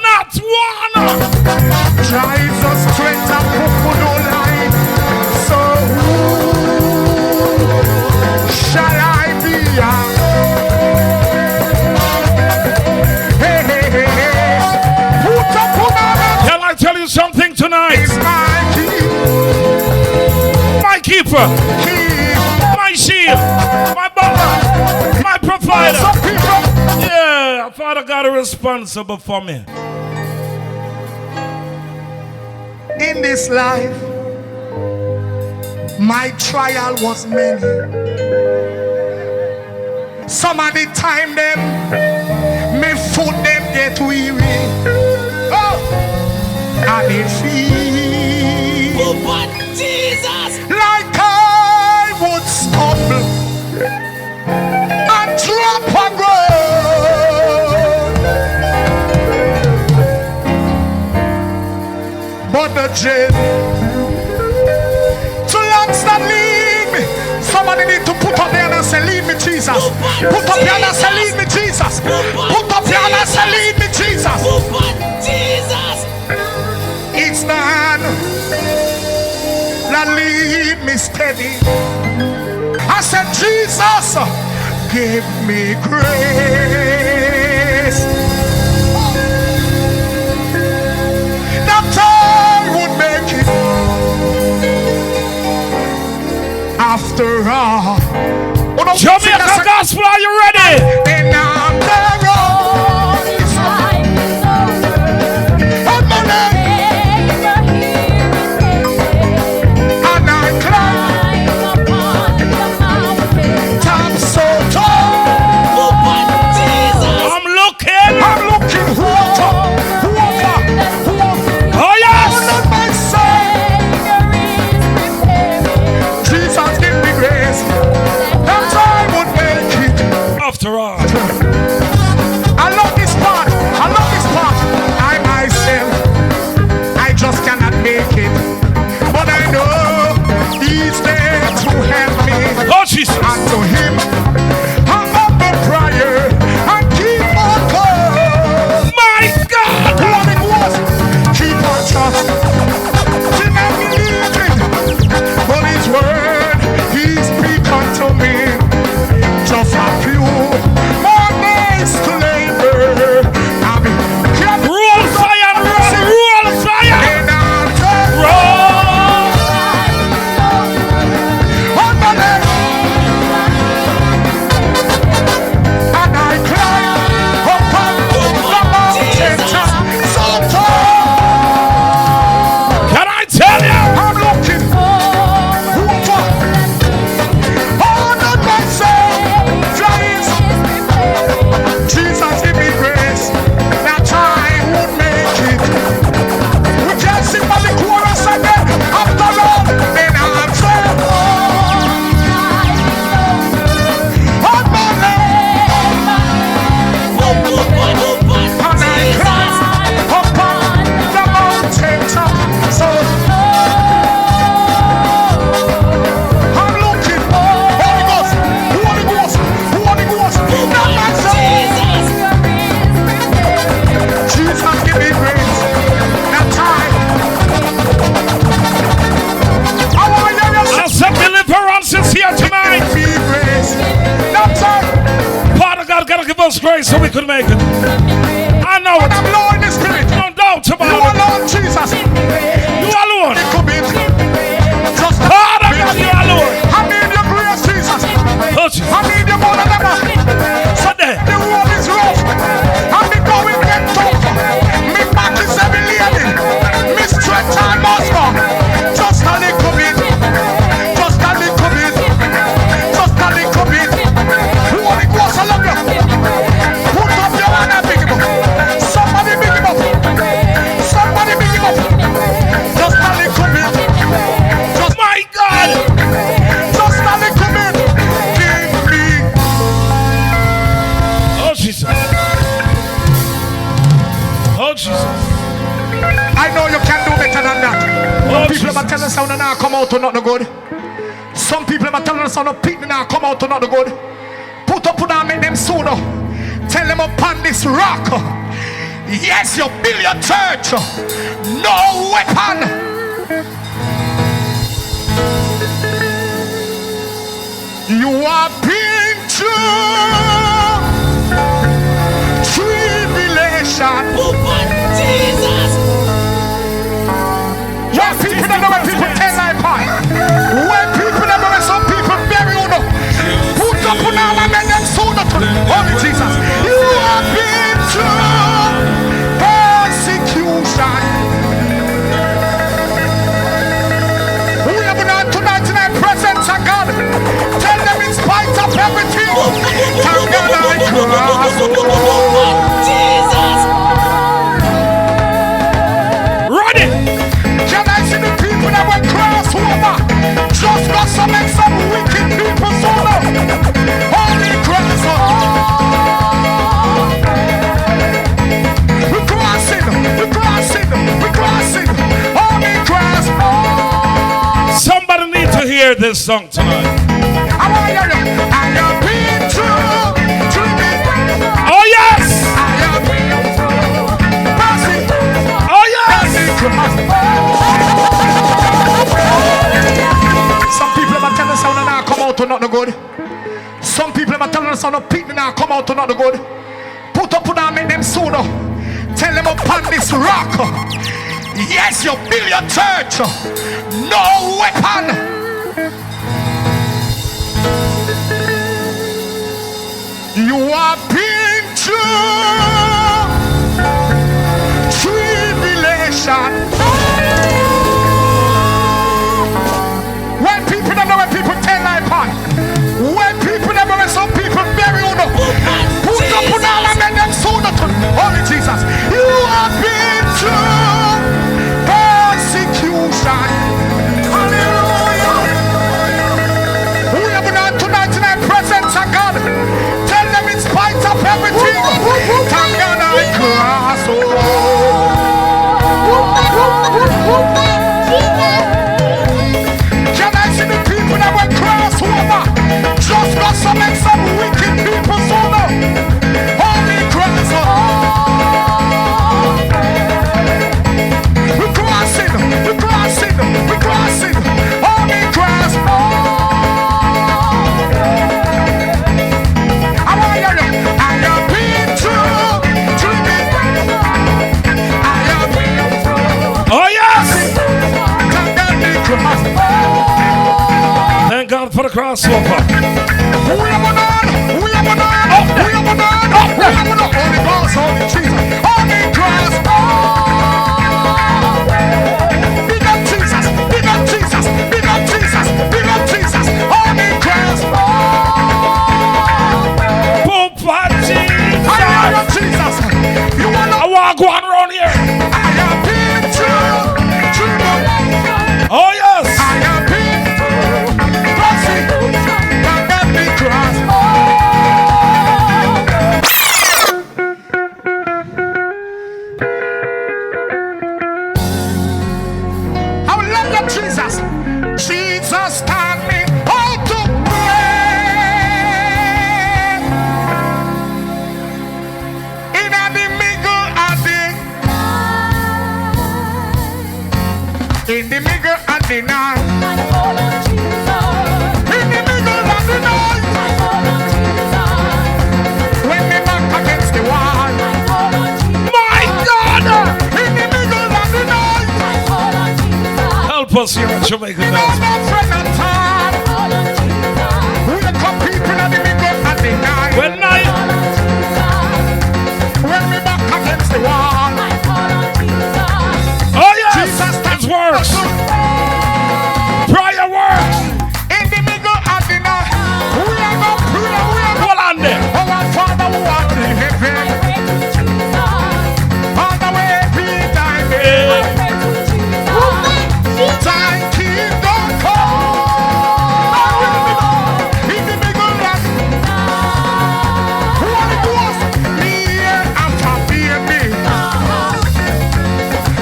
Not one. Jah is the strength and who no lie. So who shall I be? Hey. Put up on Can I tell you something tonight? is my My keeper, my shield, my banner, my provider. Some people. Yeah, Father God is responsible for me. In this life, my trial was many. Some of the time them, me foot them get weary. Oh, and it feels Jesus. like I would stumble virgin. Too long stand lead me. Somebody need to put up there and say, lead me, Jesus. Put up there and say, lead me, Jesus. Put up there and say, lead me, Jesus. It's the hand that lead me steady. I said, Jesus, give me grace. That I would make it after all. Jamaica Gospel, are you ready? And I'm the road is high, and my name, and I climb top so tall. I'm looking who over. Oh yes. On my side. Jesus give me grace. That I would make it. After all. I love this part. I myself, I just cannot make it. But I know He's there to help me. Oh Jesus. And to Him, I'm humble prayer and keep on going. My God. What it was, keep on trust. Keep on believing. For His word, He speak unto me. Just a few more days to labor. I'll be Roll fire, roll fire. and I'll turn Roll. on my leg. And I climb up on the mountain top so tall. Can I tell you? I'm looking over all of myself. Jesus, give me grace that I would make it. We can't sing but the chorus again. After all, then I'm saying, on my leg, and I climb up on the mountain top. So I'm looking, Holy Ghost, not myself. Jesus, give me grace. That time. I want to hear you say, Some deliverance is here tonight. give me grace. That time. Father God, gotta give us grace so we could make it. I know When it. I'm low in the spirit, No doubt you about it. alone, Jesus. You alone. It could be just Father God, you alone. I need your grace, Jesus. Oh Jesus. I need your more than ever. So there. The road is rough. I'm be going get tough. Me back is heavy lady. Me strength I must go. Just a little bit. Just a little bit. Just a little bit. Holy Ghost, I love you. Put up your hand and pick him up. Somebody pick him up. Somebody pick him up. Just a little bit. Just My God. just a little bit. Give me. Oh Jesus. Oh Jesus. I know you can do better than that. Oh, Some people Jesus. are telling us how now come out to not the good. Some people are telling us how no people now come out to not the good. Put up and make them sooner. Tell them upon this rock. Yes, you build your church. No weapon. You are being true. Tribulation. When people don't know when people tell lie pie. When people don't know when some people bury you know. Put up on all and make them sooner to only Jesus. You have been through persecution. We have been on tonight in the presence of God. Tell them in spite of everything. Thank God I cross. this song tonight. I want you to. I have been through. Oh yes! I have been through. Mercy. Oh yes! Some people ever tell us how to now come out to not no good. Some people ever tell us how to pick now come out to not no good. Put up and make them sooner. Tell them upon this rock. Yes, you build your church. No weapon. You have been through tribulation. When people don't know, when people tell life on. When people never, when some people bury you know. Put up and down and make them sooner to Holy Jesus. You have been through persecution. Hallelujah. We have done tonight in the presence of God. Tell them in spite of everything. Thank God I cross over. Can I see the people that were cross over? Just got some wicked people sooner. Holy cross over. We're crossing. Holy cross over. Oh yes! Thank God for the crossover. I want to go on around here. Oh yes! I have been through I love you, Jesus. Jesus taught me how to pray. In the middle of in the middle of the night. In the middle of the night. When me back against the wall. My God! In the middle of the night. Help us here at Jamaica No friend at all. We come people in the middle of the night. When night. When me back against the wall. Oh yes! Jesus, It's worse. Prayer works. in the middle of the night. We are going to pray. Hold on there. Our Father who art in heaven. On the way be thy name. Thy kingdom come. In the middle of Holy Ghost, me and forgive me.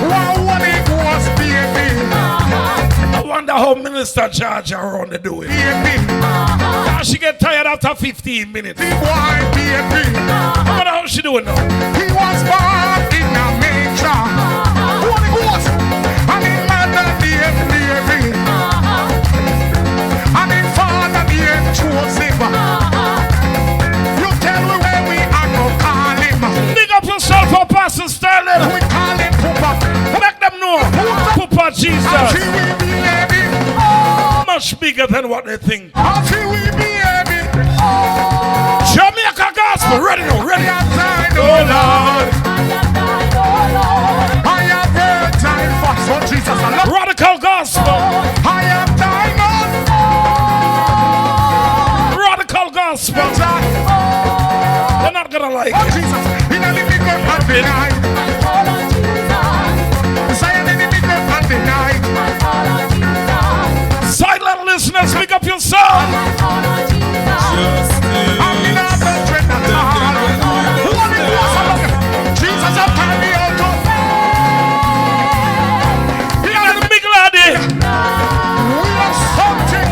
Holy Ghost, baby. I wonder how Minister George around to do it. Baby. She get tired after 15 minutes. The boy, baby. I wonder how she doing now. He was born in a manger. Holy Ghost. And his mother named Mary. And his father named Joseph. You tell me where we are going to call him. Big up yourself for Pastor Sterling. We call him Papa. Make them know. Papa And Jesus. he will be baby. Much bigger than what they think. And he will be baby. Jamaica Gospel. Ready now. Ready. I have died, oh Lord. I have heard time for so Jesus. I love Radical Gospel. I have died, oh Radical Gospel. Lord. They're not gonna like Oh it. Jesus, in the middle of the night. Zion in the middle of the night. Silent listeners, pick up your song. I'm in a bedroom at all. Holy Ghost, I love you. Jesus, I'm telling me out of In the middle of it. we are something.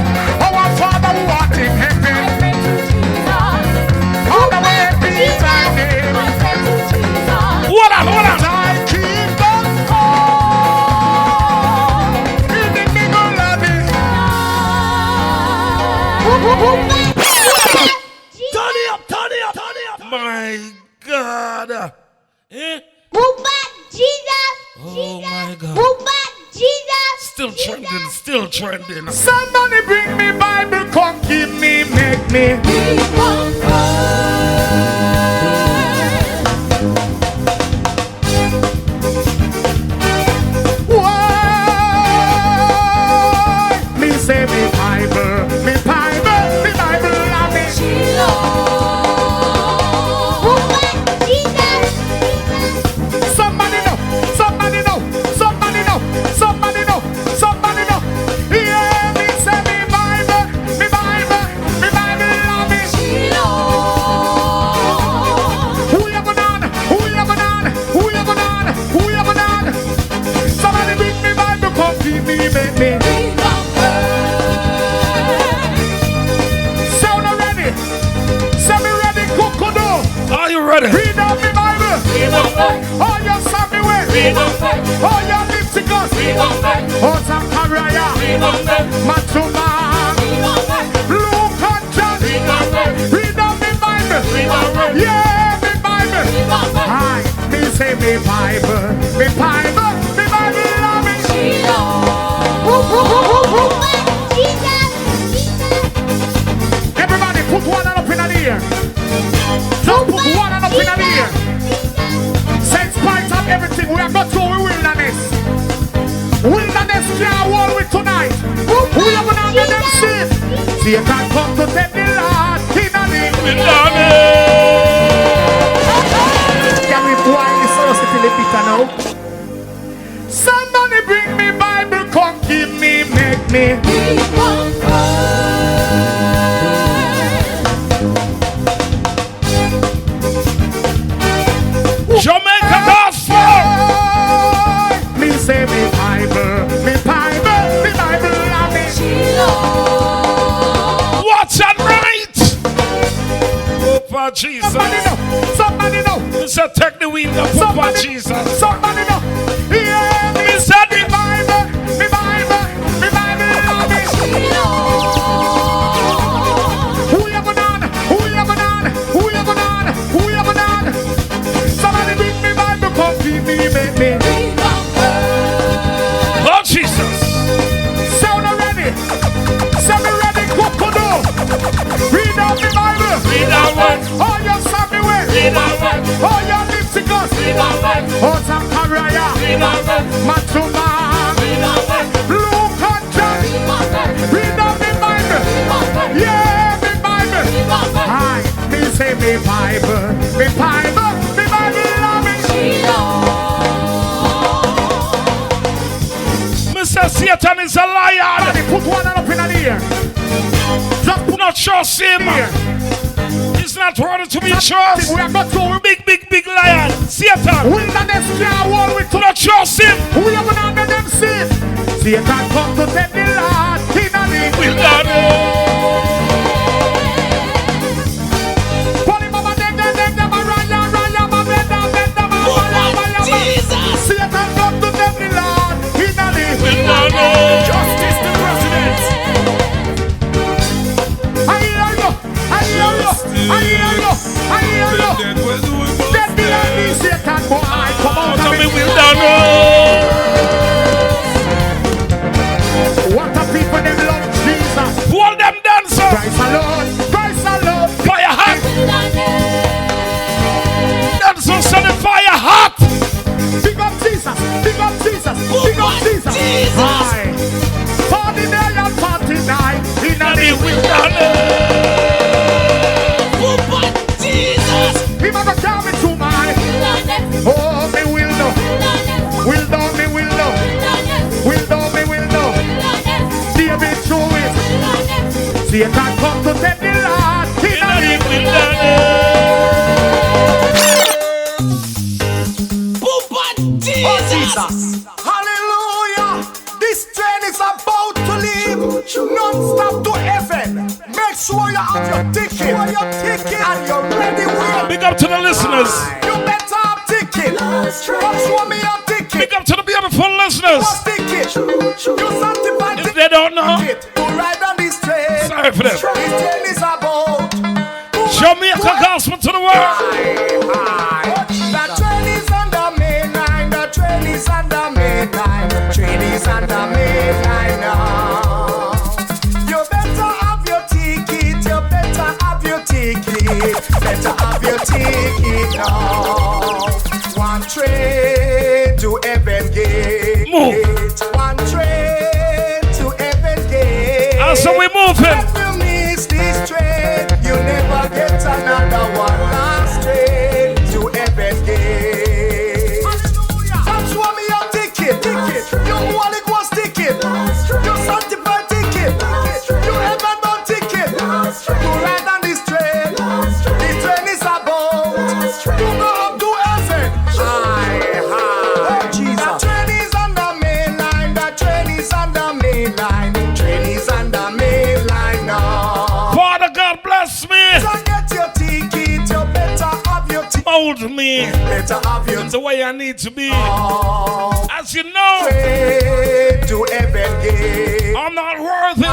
Still trending, still trending. Somebody bring me Bible, come give me, make me. Why? Me say me Bible, me Bible, me Bible, love me. Somebody know, somebody know, somebody know, somebody know, somebody know. Yeah, me say me Bible, me Bible, me Bible, love me. Who you have on? Who you have on? Who you have on? Who you have on? Somebody bring me Bible, come give me, make me. Sound ready? Say me ready, Kukudo. Are you ready? Read out me Bible. Oh, you Samuel. Oh, you Lipsicus. Oh, Zachariah. Matuma. Luke and John. Read out me Bible. Yeah, me Bible. Hi, me say me Bible. Me Bible. Me Bible, love me. Everybody put one hand up in the air. Don't put one hand up in the air. Say in spite of everything, we are not through with wilderness. Wilderness can't hold with tonight. We have an army them safe. See you can come to take the Lord in the Can we wind this house till the bitter now? Somebody bring me Bible, come give me, make me. Jamaica gospel. Me say me Bible, me Bible, me Bible, love me. Watch and write. Oh, for Jesus. Somebody know, somebody know. Mr. Take the wheel and put for Jesus. Somebody know. Yeah, me say me Bible, me Bible, me Bible, love me. Who you have on? Who you have on? Who you have on? Who you have on? Somebody bring me Bible, come give me, make me. Oh, Jesus. Sound ready? Sound ready, Kukudo. Read out the Bible. Read out one. Oh, you Samuel. Read out one. Oh, you Lipsicus. Read out one. Oh, Zachariah. Read out one. Matuma. Read out one. Luke and John. Read out the Bible. Yeah, the Bible. Hi, me say me Bible. Me Bible. Me Bible, love me. Mr. Satan is a liar. Somebody put one hand up in the air. Just put Not trust him. here. He's not worthy to be trusted. We are not going. Big lion. Satan. Wilderness can't hold with Do not trust him. we have an under them safe. Satan come to take the Lord in the Pony mama them raya Satan come to take the Lord in the Justice the president. I hear you. Dead when we bust Dead behind me, Satan boy, come out Tell of me it. we'll down. What a people them love Jesus. Hold them dancer. Christ alone, Fire hot. Dancer set the fire hot. Big up Jesus, big up Jesus, big up Jesus. Aye. 40 day and 49 in a day. He never tell me to my. Oh, me will know. Will know, me will know. Will know, me will know. David through it. Satan come to take the Lord in a day. Oh, Jesus. Hallelujah. This train is about to leave. Non-stop to heaven. Make sure you have your ticket. And you're ready with. Big up to the listeners. You better have ticket. Come show me your ticket. Big up to the beautiful listeners. What's ticket? You certified If they don't know, ticket to ride on this train. sorry for them. This train is about. Jamaica gospel to the world. The train is on the main line. The train is Trainees on the main line, trainees on the main line now. You better have your ticket, you better have your ticket, better have your ticket now. One train to heaven gate, one train to heaven gate. So we move it. If you miss this train, you never get another one. Last train to heaven gate. Hallelujah. That's why me a ticket. You Holy Ghost ticket. You sanctified ticket. You heaven bound ticket. You ride on this train. The train is about. You go up to heaven. High. Oh Jesus. The train is on the main line. The train is on the main line. Train is on the main line now. Father God bless me. So get your ticket. You better have your ticket. Mold me Better have your the way I need to be. Oh, As you know, train to heaven gate. I'm not worthy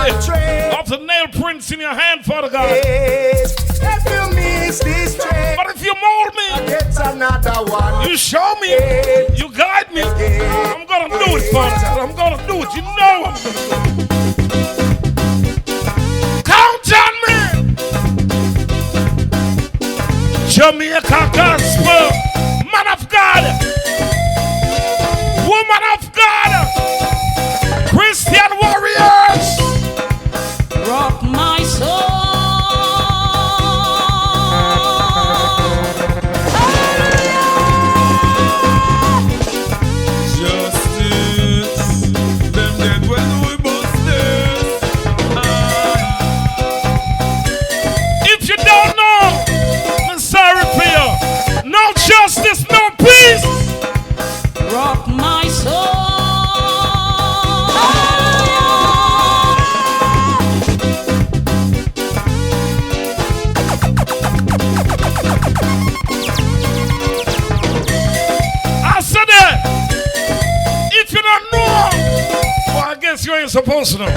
of the nail prints in your hand, Father God. If you miss this train, But if you mold me, get another one. you show me, you guide me, I'm gonna do it, Father God. I'm gonna do it. You know I'm gonna do it. Count on me. Jamaica Gospel, man of God, woman of God, Christian warriors. Rock my soul. Justice, them dead when we busted. If you don't know, I'm sorry for you. No justice, no peace. Rock my soul. I said that. If you don't know, well, I guess you ain't supposed to know.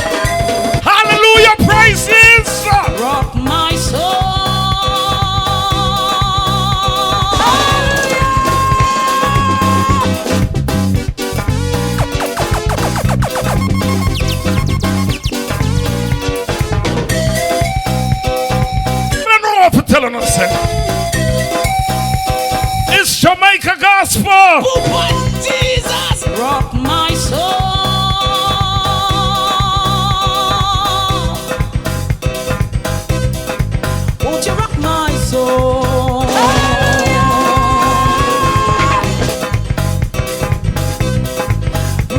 Hallelujah, praises. Rock my soul. I don't know what for telling us that. It's Jamaica Gospel. Jesus. Rock my soul. Won't you rock my soul?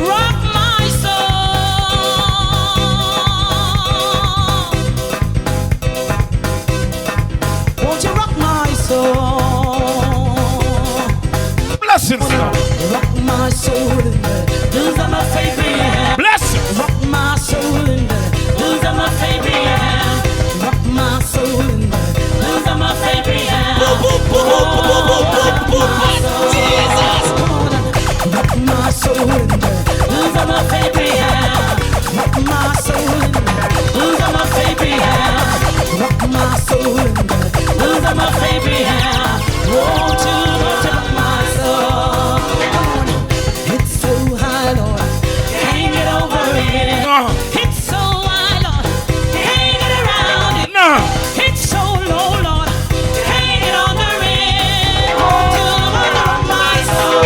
Rock my soul. Won't you rock my soul? Blessings now. Rock my soul in the blues of my favorite hand. Blessings. Rock my soul in the blues of my favorite hand. Rock my soul in the blues of my favorite hand. Rock my soul in the blues of my favorite hand. Rock my soul in the blues of my favorite hand. Rock my soul in the blues of my favorite hand. Won't you rock my soul? It's so high, Lord, can't get over it. It's so high, Lord, can't get around it. It's so low, Lord, can't get under it. Won't you rock my soul?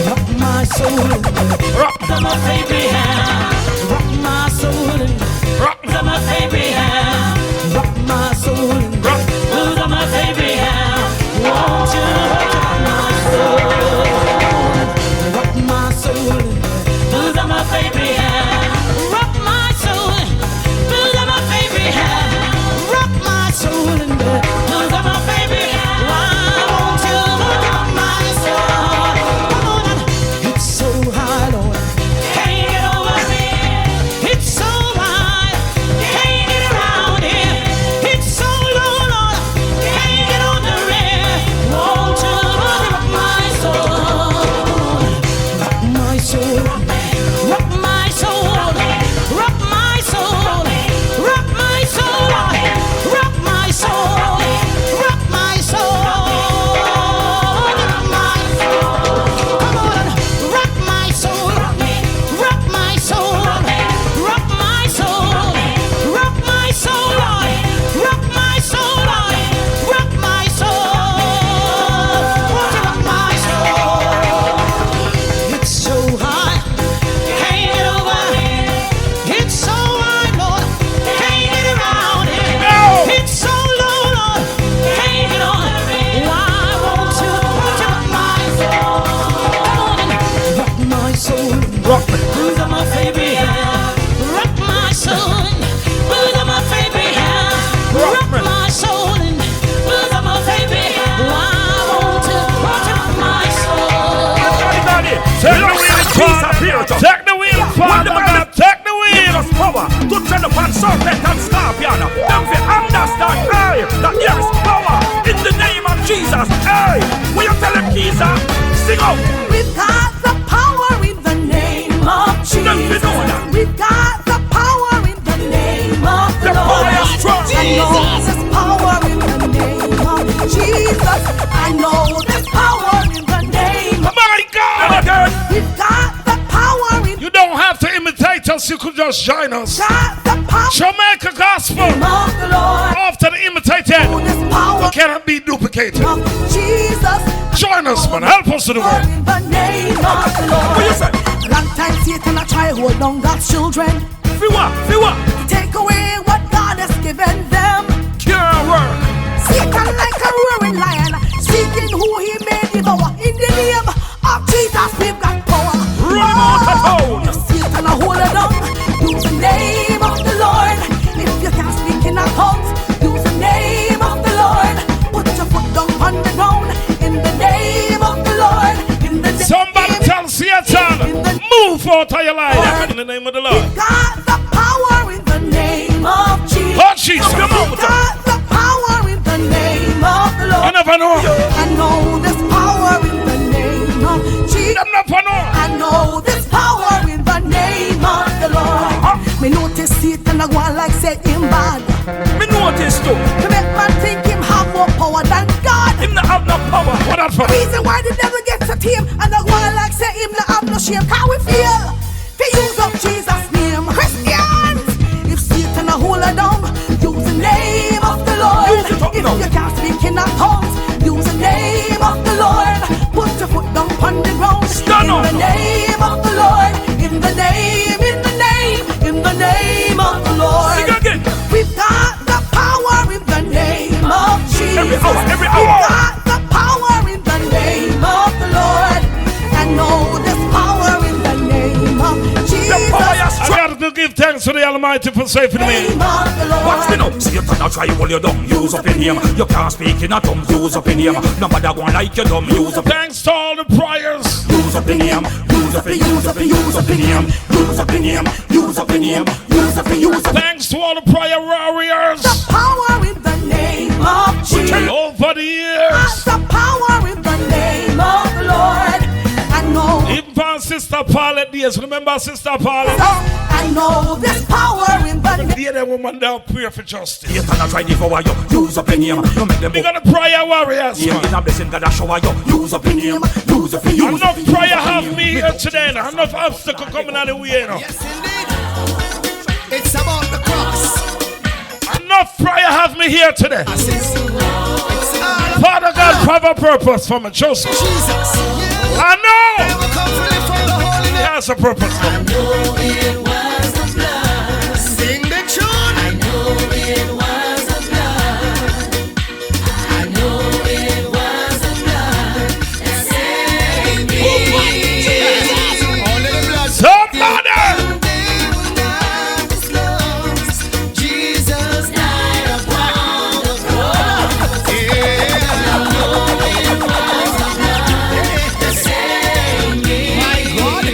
Rock my soul in the blues of my favorite hand. Rock my soul in the blues of my favorite hand. Rock my soul in the blues of my favorite hand. Won't you rock my soul? Rock my soul in the blues of my favorite hand. Rock my soul in the blues of my favorite hand. Rock my soul in the blues of my favorite hand. Why won't you rock my soul? Come on, it's so high, Lord, can't get over could just join us. got the power Jamaica Gospel. of the Lord. After the imitated, This power what cannot be duplicated. of Jesus. Join us, man. Help us to the work. In the name of the Lord. Long time Satan I try hold down God's children. To take away what God has given them. Can't work. Satan like a roaring lion, seeking who he may devour. In the name of Jesus, we've got power. Run him out the hole. If Satan a hold it down, use the name of the Lord. If you can't speak in tongues, use the name of the Lord. Put your foot down on the ground. In the name of the Lord. In the Somebody tell Satan, move out of your life. In the name of the Lord. got the power in the name of Jesus. Oh, Jesus. Come on. Got the power in the name of the Lord. You never know. I know this power in the name of Jesus. You never know. I know this power in the name of the Lord. Me notice Satan a go on like say him bad. Me notice too. To make man think him have more power than God. Him not have no power. What that for? Reason why the devil gets a team and a go on like say him not have no shame. How we feel? They use up Jesus' name. Christians, if Satan a hold it down, use the name of the Lord. If you can't speak in tongues, use the name of the Lord. Put your foot down on the ground. In the name of the Lord. In the name, in the name, in the name of the Lord. We've got the power in the name of Jesus. Every hour. We've got the power in the name of the Lord. I know this power in the name of Jesus. I got to give thanks to the Almighty for saving me. Name of the Lord. Watch me now. Satan a try hold you down. Use up in him. You can't speak in a tongue. Use up in him. Nobody going like you dumb. Use up. Thanks to all the prayers. Use up in him. Use up in him. Use up in him. Use up in him. Use up in him. Use up in him. Thanks to all the prayer warriors. The power in the name of Jesus. Over the years. The power in the name of the Lord. I know. Even from Sister Paulette days. Remember Sister Paulette? I know this power in the name. Yeah, that woman down pray for justice. Satan a try devour you. Use up in him. You make them We got the prayer warriors. in a blessing God a shower you. Use up in him. Use up in him. Enough prayer have me here today. Now. Enough obstacle coming out of the way. Now. Yes, indeed. It's about the cross. Enough prayer have me here today. It's all Father God, have a purpose for my chosen. Jesus. I know. Never come to live for the holy name. He has a purpose. I know it was the blood. Sing the tune. I know it was the blood. I know it was the blood that saved me. Only the blood. Somebody. They will not disclose. Jesus died upon the cross. Yeah. I know it was the blood that saved me. My God.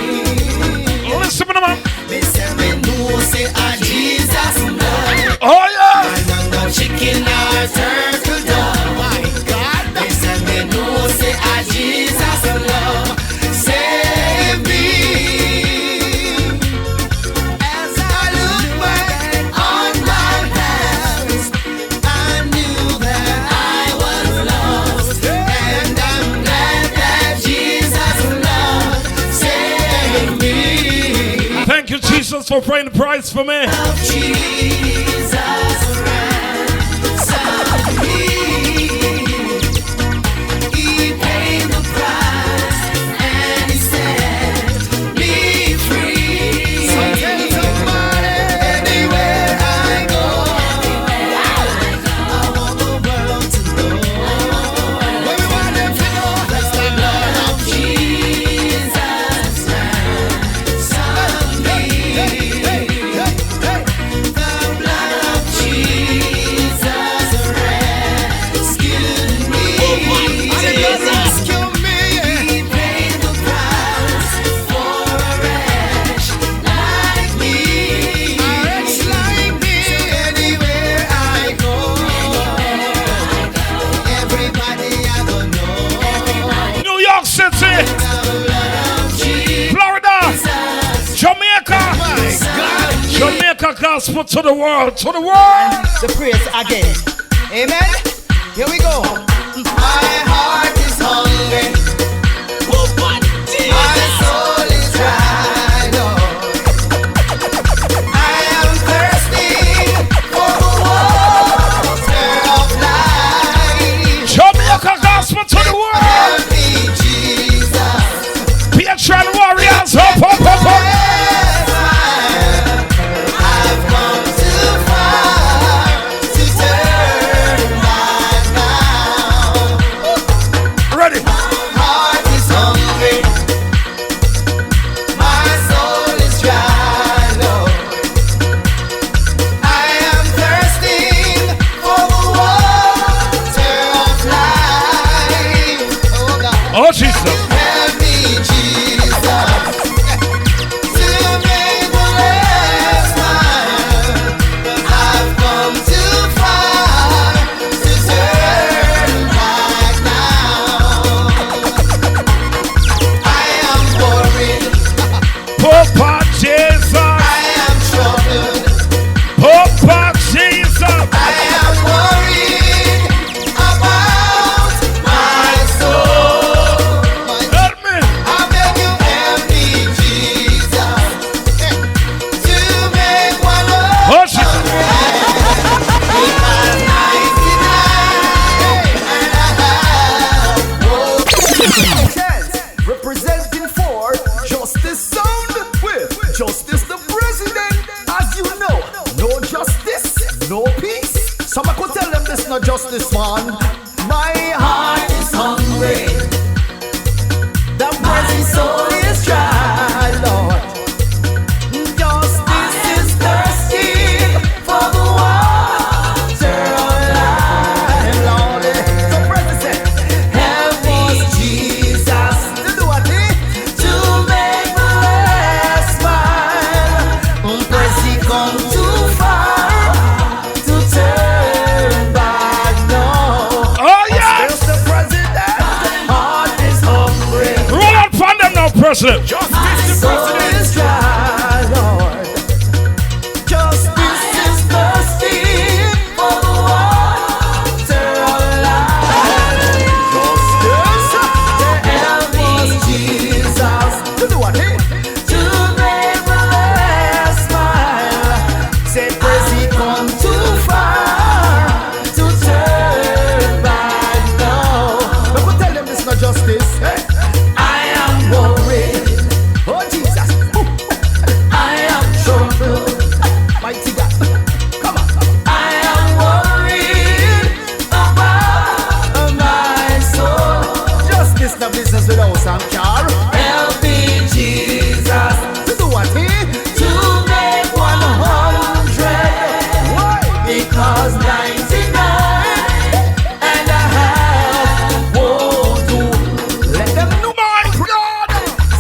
Listen to me, man. Me say me know say a Jesus love. Oh, yeah. And the chicken or turtle dove. My God. Me say me know say a Jesus love. Save me. As I look back on my past, I knew that I was lost. And I'm glad that Jesus love saved me. Thank you, Jesus, for paying the price for me. Jesus ransomed me. He paid the price and he set me free. So tell somebody anywhere I go, I want the world to know. What we want them to know, that's the blood of Jesus ransomed me. The blood of Jesus rescued me. Rescue me. He paid the price for a wretch like me. A wretch like me. Anywhere I go, everybody I don't know. New York City, The blood of Jesus. Florida, Jamaica. God. Jamaica gospel to the world, to the world. The praise again. Amen. Here we go. My heart is hungry. My soul is dry. Papa Jesus. I am troubled. Papa Jesus. I am worried about my soul. Help me. I beg you, help me, Jesus, to make one of Hush it. because 99 representing for Justice Sound with Justice the President. As you know, no justice, no peace. Some could tell them this no justice, man. My heart is hungry. The present soul is dry, Lord. Justice is thirsty for the water of life, Lord. So President, help us, Jesus, to do what to make the last smile. Press come too far to turn back now. Oh yes. There's the President, heart is hungry. Roll out from them now, President. Justice the President is dry, Lord. Justice is thirsty for the water of life. Justice, help us, Jesus, to do what? To make the last smile. Say, praise he come too far to turn back now. But we tell them this not justice. I am worried. Oh Jesus. I am troubled. Mighty God. Come on. I am worried about my soul. Justice the business without some car. Help me, Jesus. To do what? To make 100. Why? Because 99 and a half won't do. Let them know. My God.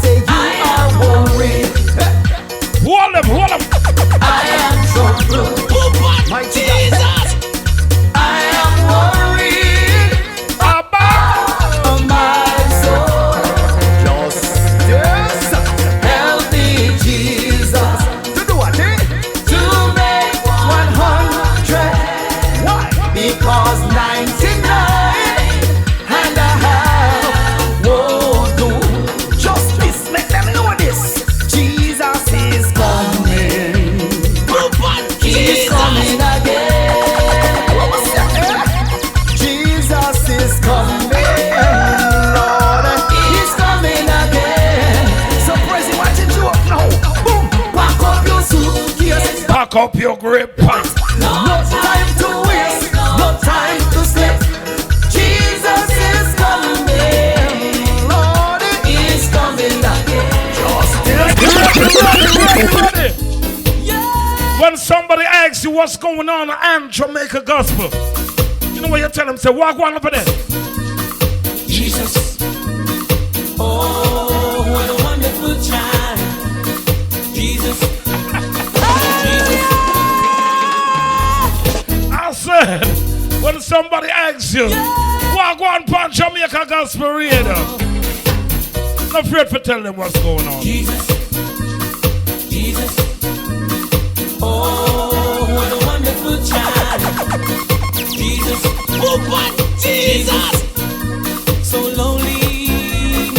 Say you are worried. Hold them, hold them. I am troubled. Mighty Jesus. I am worried about my soul. Justice. Help me, Jesus. To do what? To make 100. Why? Because 99 and a half won't do. Justice. Let them know this. Jesus is coming. He's coming again. Jesus is coming, Lord. He's coming again. So praise him, watching you up now. Boom, pack up your suitcase. Pack up your grip. No time to waste, no time to slip. Jesus is coming, Lord. He's coming again. Ready. When somebody asks you what's going on and Jamaica Gospel, you know what you tell them? Say, walk one over there. Jesus. Oh, what a wonderful child. Jesus. Jesus. I said, when somebody asks you, walk one pan Jamaica Gospel Radio. Not afraid to tell them what's going on. Jesus. Jesus. Oh, what a wonderful child. Jesus. Oh, Jesus. So lonely,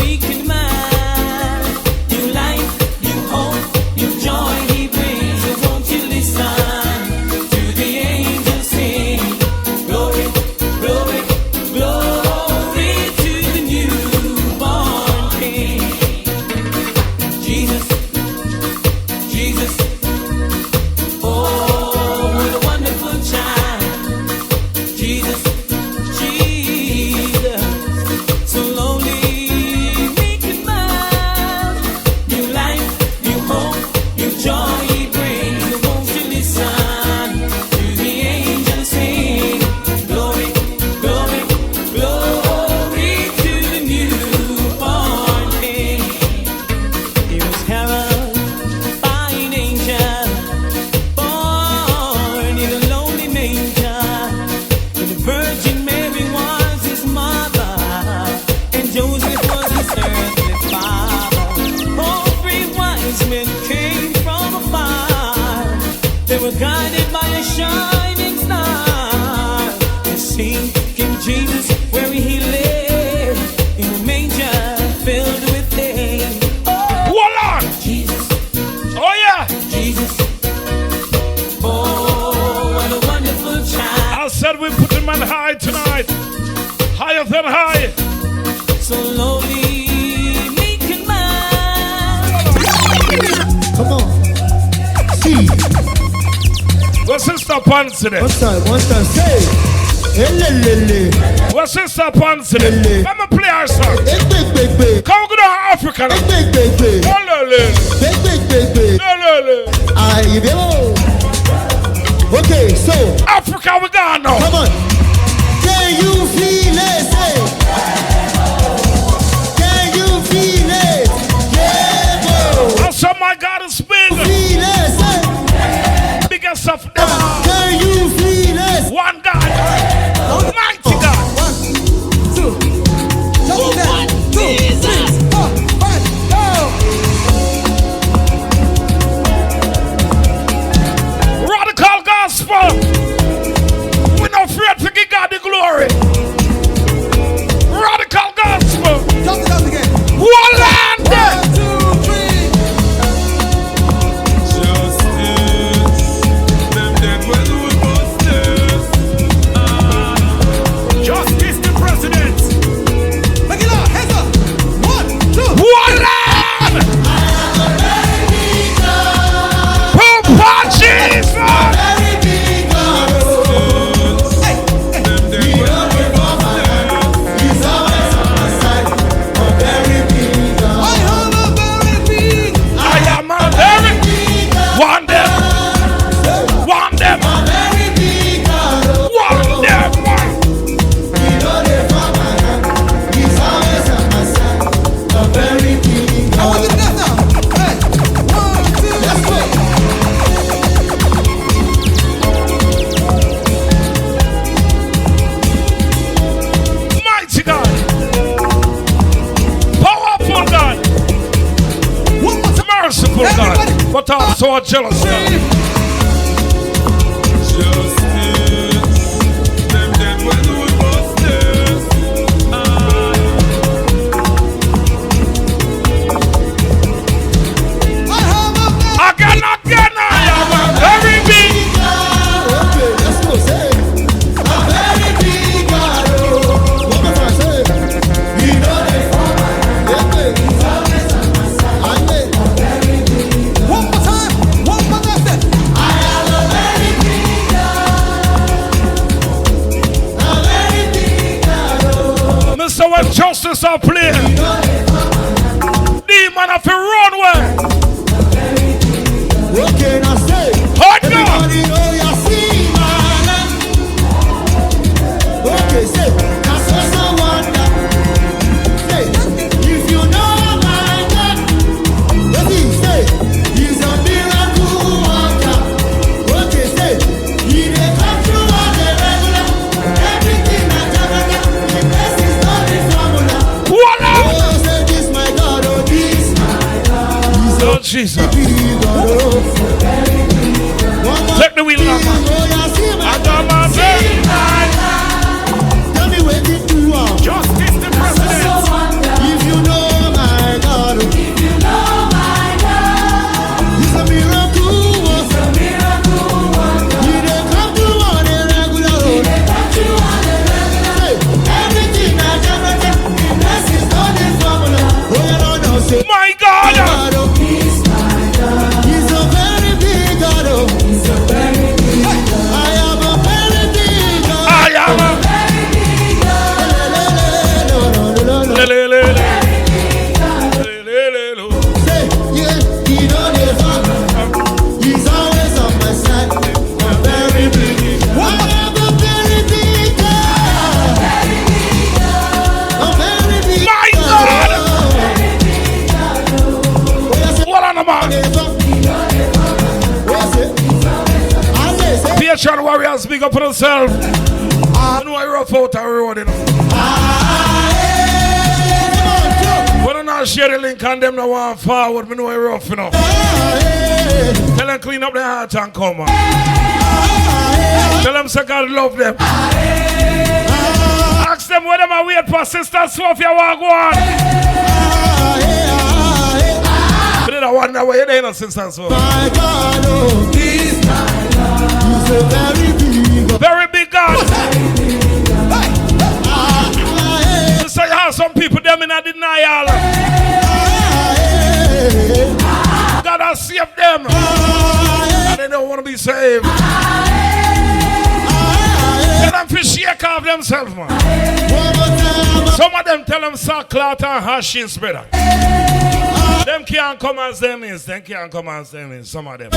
meek and mild. New life, new hope, new joy he brings. So won't you listen to the angels sing? Glory, glory, glory to the newborn King. Jesus, Jesus. Oh, what a wonderful child. Jesus, Jesus. were guided by a shining star. And seen King Jesus where he lived in a manger filled with hay. Hold on! Jesus, Oh yeah! Jesus. Oh, what a wonderful child. I said we put him on high tonight. Higher than high. So lowly, meek and mild. Come on. See. What's Sister Pansy there? One time, say. Elelele. What's Sister Pansy there? Let me play our song. Big. Come go to Africa now. Big. Olele. Big. Olele. Aye, yo. Okay, so. Africa, we gone now. Come on. Can you feel it? Say. Can you feel it? Yeah, bro. I said my God is big. Feel it? Say. Biggest of them. Can you feel it? One God. Mighty God. 1, 2, Jesus. 4, 5, go. Radical gospel. We're not afraid to give God the glory. Radical gospel. Jump it up again. One land. 1, 2, 3. Justice. Them dead when we busted. Justice the president. Make it up. Hands up. 1, 2. One land. Papa Jesus. Them dead when we busted. I am a very big. I am a very one them. One them. One them. I want you to dance now. Hey. 1, 2, let's go. Mighty God. Powerful God. One more time. Merciful God. Everybody. But also a jealous God. Justice. Them dead when we busted. I have a very Again, I am a very big. Okay, let's go. Say. A very big God. One more time, say. He know it. Okay. Amen. one more time. One more time. Mr. When justice are playing, demon have to run away. Okay, now say. Hard God. Everybody know you see my land. Okay, say. That's what's a wonder. Say. If you know my God. What he say? He's a miracle worker. Okay, say. He dey come through on the regular. Everything that Jamaica. He blesses not the formula. Voila. Oh, say this my God. Oh, this my God. He's a Lord Jesus. big God. Oh. One more Take the wheel now, man. thing, oh, you see my I got my very Tell me where did you are. Justice the president. If you know my God, He's a miracle worker. He dey come to on a regular road. Say, everything that Jamaica, He blesses not the formula. Oh, you don't know, say, My God. God, oh. He's a very big God, oh. I am a very big God. I am a No. le, le, le, le. Le, le, le. Say, yeah, he know the farm. He's always on my side. A very big God. I am a very big God. A very big My God. God. What on the man? Patreon warriors, big up on themselves. I know I rough out a road, you know. When I'm not share the link and them now want forward. Me know you're rough enough. Tell them clean up their heart and come on. Tell them say God love them. Ask them where them are wait for Sister Sophia walk one. But then I wonder why you there no Sister Sophia. My God, oh, he's my God. He's a very big God. So you have some people them in a denial. God has saved them. And they don't want to be saved. Tell them to shake off themselves, man. Some of them tell them sackcloth and hashes better. Them can't come as them is. Them can't come as them is. Some of them.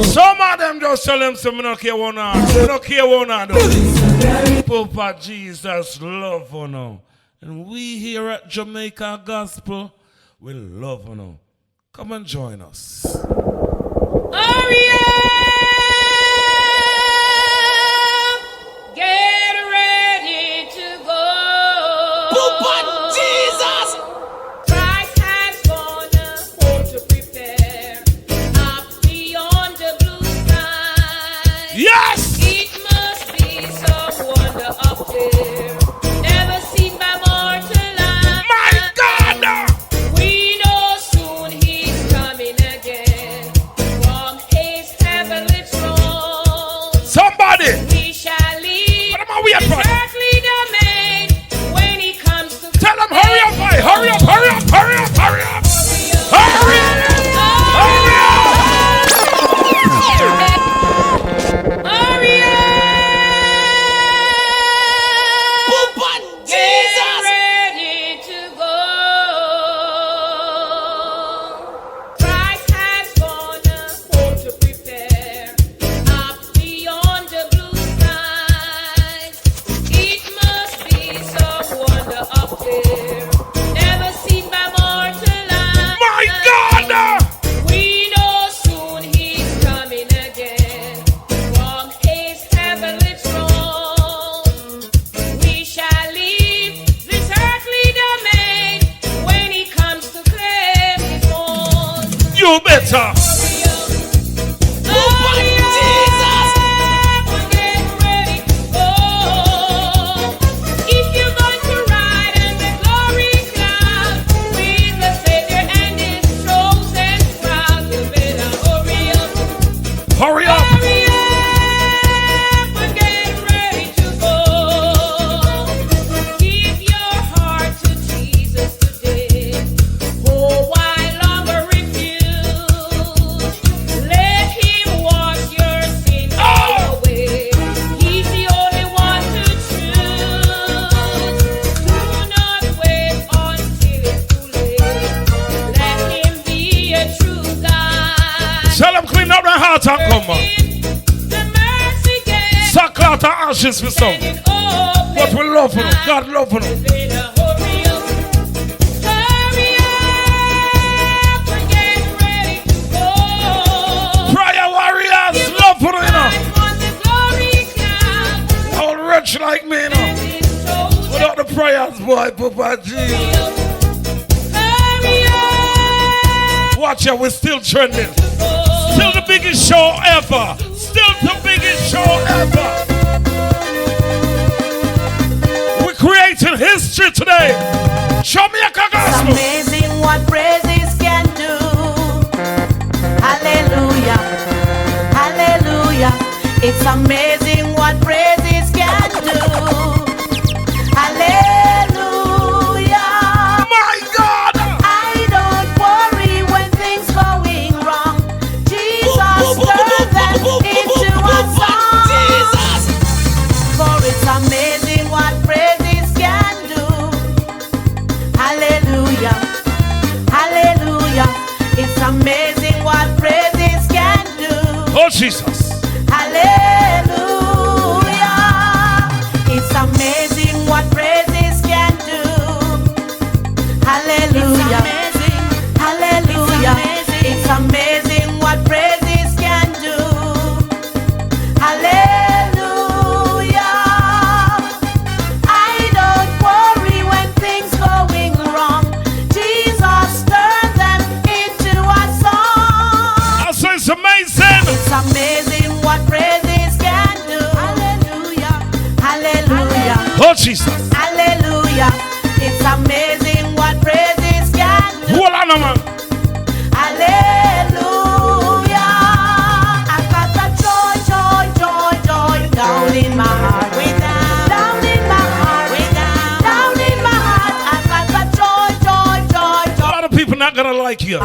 Some of them just tell them some no care one on. No care one on. Papa Jesus love for now. And we here at Jamaica Gospel will love for now. Come and join us. Hurry up! Get ready to go. Papa Jesus! Christ has gone home to prepare up beyond the blue sky. Yes! It must be some wonder up there, never seen by mortal eye. My God! We know soon he's coming again. From his heavenly throne. Somebody! We shall leave What am I waiting for? his earthly domain when he comes to Tell them hurry up, boy! Hurry up, hurry up, hurry up, hurry up! Hurry up! Hurry up! Hurry up! Get ready to go. Christ has gone home to prepare up beyond the blue skies. It must be some wonder up there, never seen by mortal eye. My God! We know soon he's coming again from his heavenly throne. We shall leave this earthly domain when he comes to claim his own. You better! Hurry up, we're getting ready to go. If you're going to ride in the glory cloud with the Savior and his chosen crowd, you better hurry up. Hurry up! Hurry up, we're getting ready to go. Give your heart to Jesus today. Oh, why longer refuse? Let him wash your sins away. He's the only one to choose. Do not wait until it's too late. Let him be a true God. Tell them clean up their heart and come on. The mercy gate Sackcloth and ashes for some. and open. But we love for them. God love for them. Better hurry up. Hurry up, we're getting ready to go. Prayer warriors, love for them, you know. Christ on the glory cloud, All rich like me, you know. his chosen. Without the prayers, boy, Papa Jesus. Hurry up, Watch out, we're still trending. Still the biggest show ever. Still the biggest show ever. We're creating history today. Jamaica Gospel. Amazing what praises can do. Hallelujah. Hallelujah. It's amazing what praises can do. Hallelujah. My God. I don't worry when things going wrong. Jesus turns them into a song. For it's amazing what praises can do. Hallelujah. Hallelujah. It's amazing what praises can do. Oh, Jesus. Hallelujah. It's amazing what praises can do. Hallelujah. Hallelujah. It's amazing what praises can do. Hallelujah. I don't worry when things going wrong. Jesus. Hallelujah. It's amazing what praises can do. Hold on, man. Hallelujah. I've got the joy, joy, joy, joy down in my heart. Way down in my heart. Way down in my heart. I've got the joy, joy, joy, A joy. lot of people not gonna like you.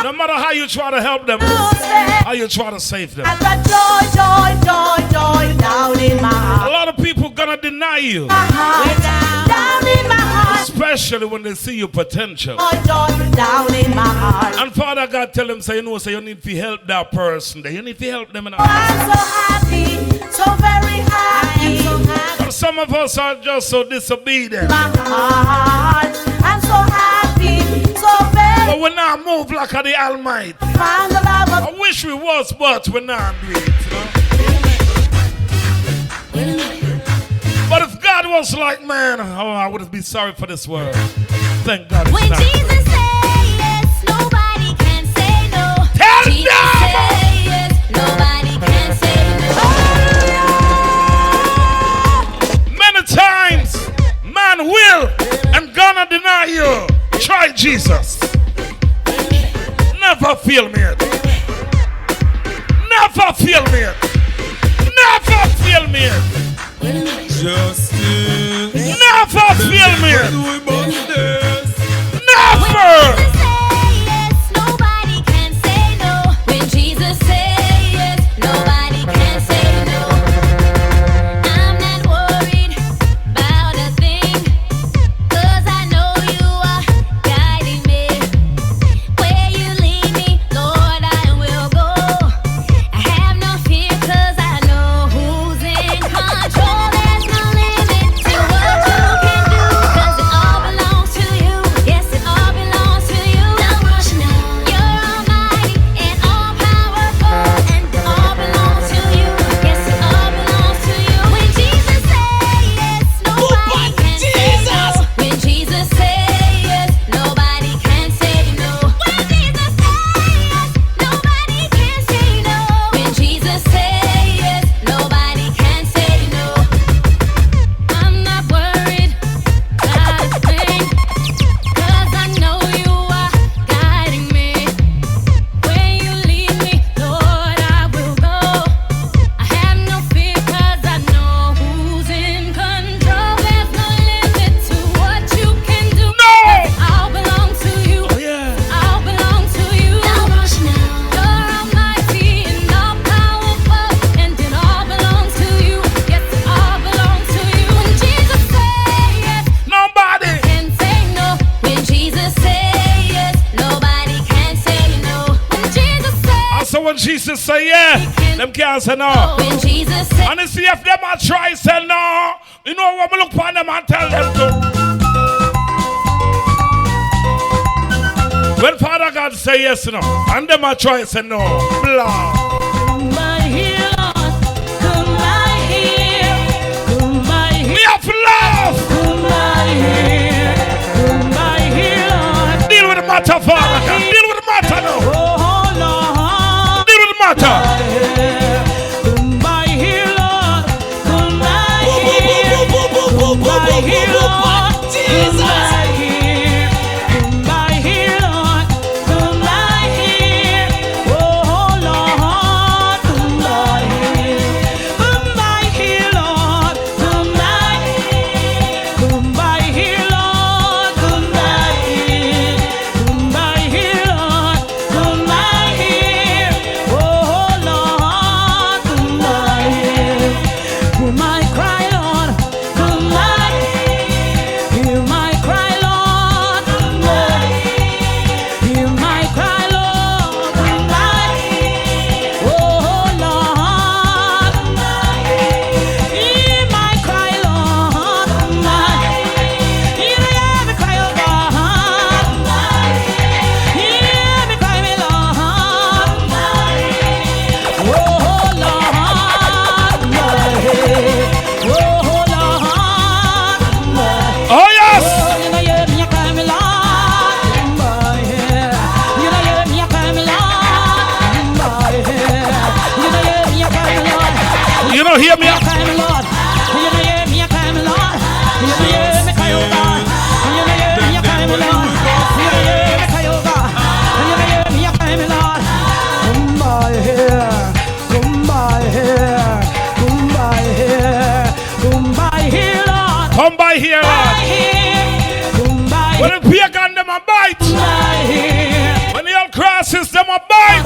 No matter how you try to help them, how you try to save them. I've got joy, joy, joy, joy down in my A heart. lot of people gonna deny you, Way down in my heart. especially when they see your potential. Joy, joy down in my heart. And Father God tell them, say, you know, say you need to help that person. You need to help them. I'm so happy, so very happy. But some of us are just so disobedient. My heart, I'm so happy, so very. But we're not move like the Almighty. Found the love of I wish we was, but we're not doing it, you know? But if God was like man, oh, I wouldn't be sorry for this world. Thank God it's When not. Jesus say yes, nobody can say no. Tell Jesus them! say yes, nobody can say no. Many times, man will and gonna deny you. Try Jesus. Never feel me yet. Never feel me yet. Never feel me yet. Justice. Never feel me yet. When we bust this. Never. Jesus say yes, nobody can say no. When Jesus say yes, nobody can say no. I'm not worried about a thing, 'cause I know you are guiding me. Where you lead me, Lord, I will go. I have no fear, 'cause I know who's in control. There's no limit to what you can do, 'cause it all belongs to you. Yes, it all belongs to you. You're almighty and all powerful, and it all belongs to you. Yes, it all belongs to you. When Jesus say yes, nobody can say no. When Jesus say yes, nobody can say no. When Jesus say yes, nobody can say no. When Jesus say yes, nobody can say no. I'm not worried about a thing, 'cause I know you are guiding me. Where you lead me, Lord, I will go. I have no fear, 'cause I know who's in control. There's no limit to what you can do. No. It all belongs to you. Oh, yeah. All belongs to you. You're almighty and all powerful, and it all belongs to you. Yes, it all belongs to you. When Jesus say yes, Nobody. can say no. When Jesus say yes, nobody can say no. When Jesus say, So when Jesus say yeah, them can't say no. when Jesus say, And you see if them a try say no, you know what we look upon them and tell them to. When Father God say yes, you know, and them a try say no, blah. my healer. Come my here. Come my here. Me have love. Come my here. Come my healer. Deal with the matter, Father God. Deal with the matter now. Oh Lord. Deal with the matter. Come my healer. Come my here. Come my healer. Jesus. Come my healer. Come my here. Oh Lord. Come my here. Come my healer. Come my here. Come my healer. Come my here. Come my healer. Come come by here, Lord. When the pagan them a bite. When the old crosses them a bite.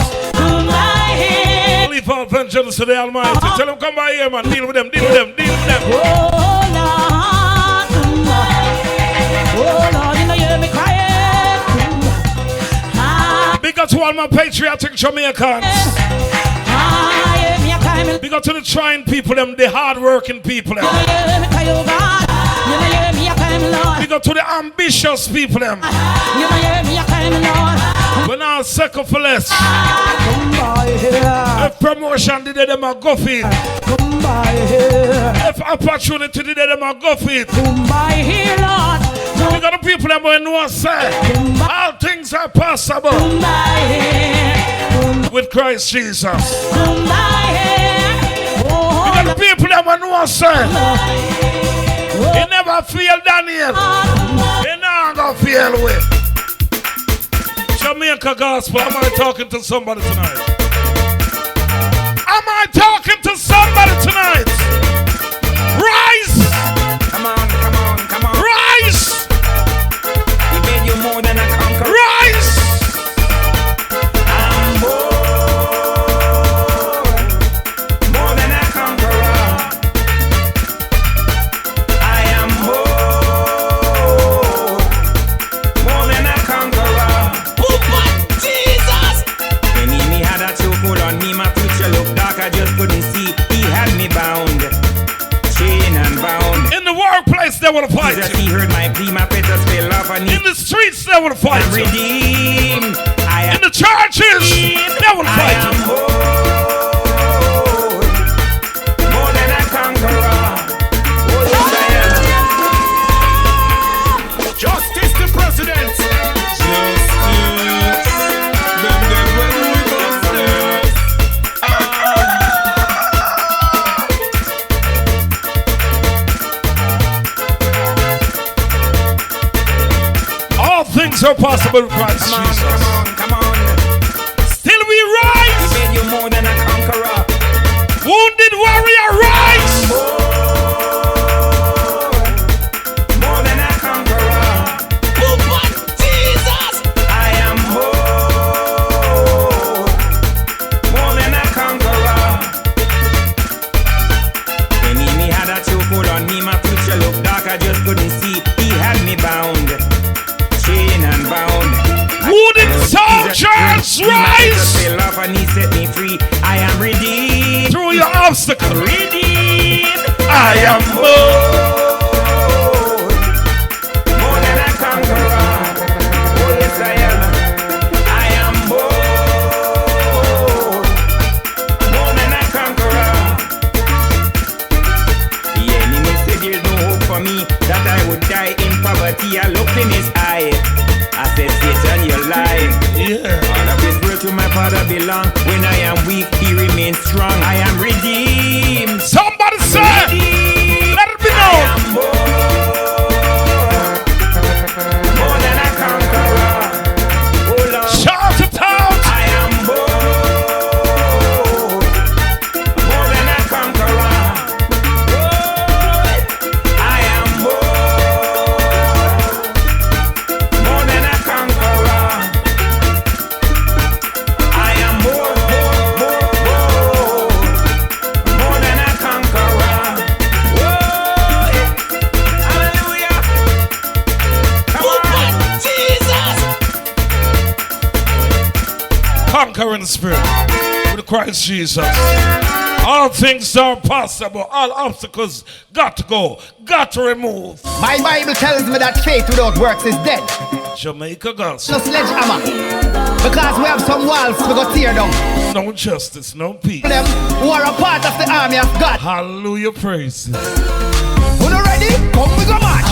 Leave all vengeance to the Almighty. Tell them come by here, man. Deal with them, deal with them, deal with them. Oh Lord, you know you hear me crying. Big up to all my patriotic Jamaicans. Big up to the trying people, them, the hard-working people, them. Big up to the ambitious people, them. We're not second for less. If promotion did them a go feed. If opportunity did them a go feed. We got the people that will know say all things are possible with Christ Jesus. We got the people that will know say he never failed Daniel. He not gonna fail with Jamaica Gospel. Am I talking to somebody tonight? Am I talking to somebody tonight? Rise! Come on, come on, come on. Rise! He made you more than a conqueror. Rise! I'm more than a conqueror. I am more than a conqueror. Jesus! When he had a chokehold on me, my future looked dark, I just couldn't see. He had me bound, chain and bound. In the workplace, they will fight Jesus, you. he heard my plea, my fetters fell off, and In the streets, they will fight I'm you. redeemed. I am In the churches, they will fight you. more than a conqueror. Oh, yes, I am. Justice the president. Justice. Them dead when we bust them. All things are possible with Christ Come on, Jesus. come on, come on. Still we He rise. made you more than a conqueror. Wounded warrior, rise. More than a conqueror. Jesus! I am more than a conqueror. When he had a chokehold on me, my future looked dark, I just couldn't see. He had me bound, chain and bound. Wounded soldiers, rise. Fell off and he set me free. I am redeemed. Through your obstacle. Redeemed. I am More than a conqueror. Oh yes I am. I am more than a conqueror. The enemy said there's no hope for me, that I would die in poverty. I looked in his eye. I said, Satan, you lie. Yeah. All of this world to my Father belong. When I am weak, he remains strong. I am redeemed. Somebody say, let it be known. More than a conqueror. Oh Lord. Shout it out. I am more than a conqueror. I am more than a conqueror. I am more than a conqueror. Hallelujah. Come on. Jesus. Conquer in the spirit with Christ Jesus. All things are possible. All obstacles got to go, got to remove. My Bible tells me that faith without works is dead. Jamaica Gospel. No sledgehammer. Because we have some walls we got tear down. No justice, no peace. Them who are a part of the army of God. Hallelujah, praise. Who not ready? Come we go march.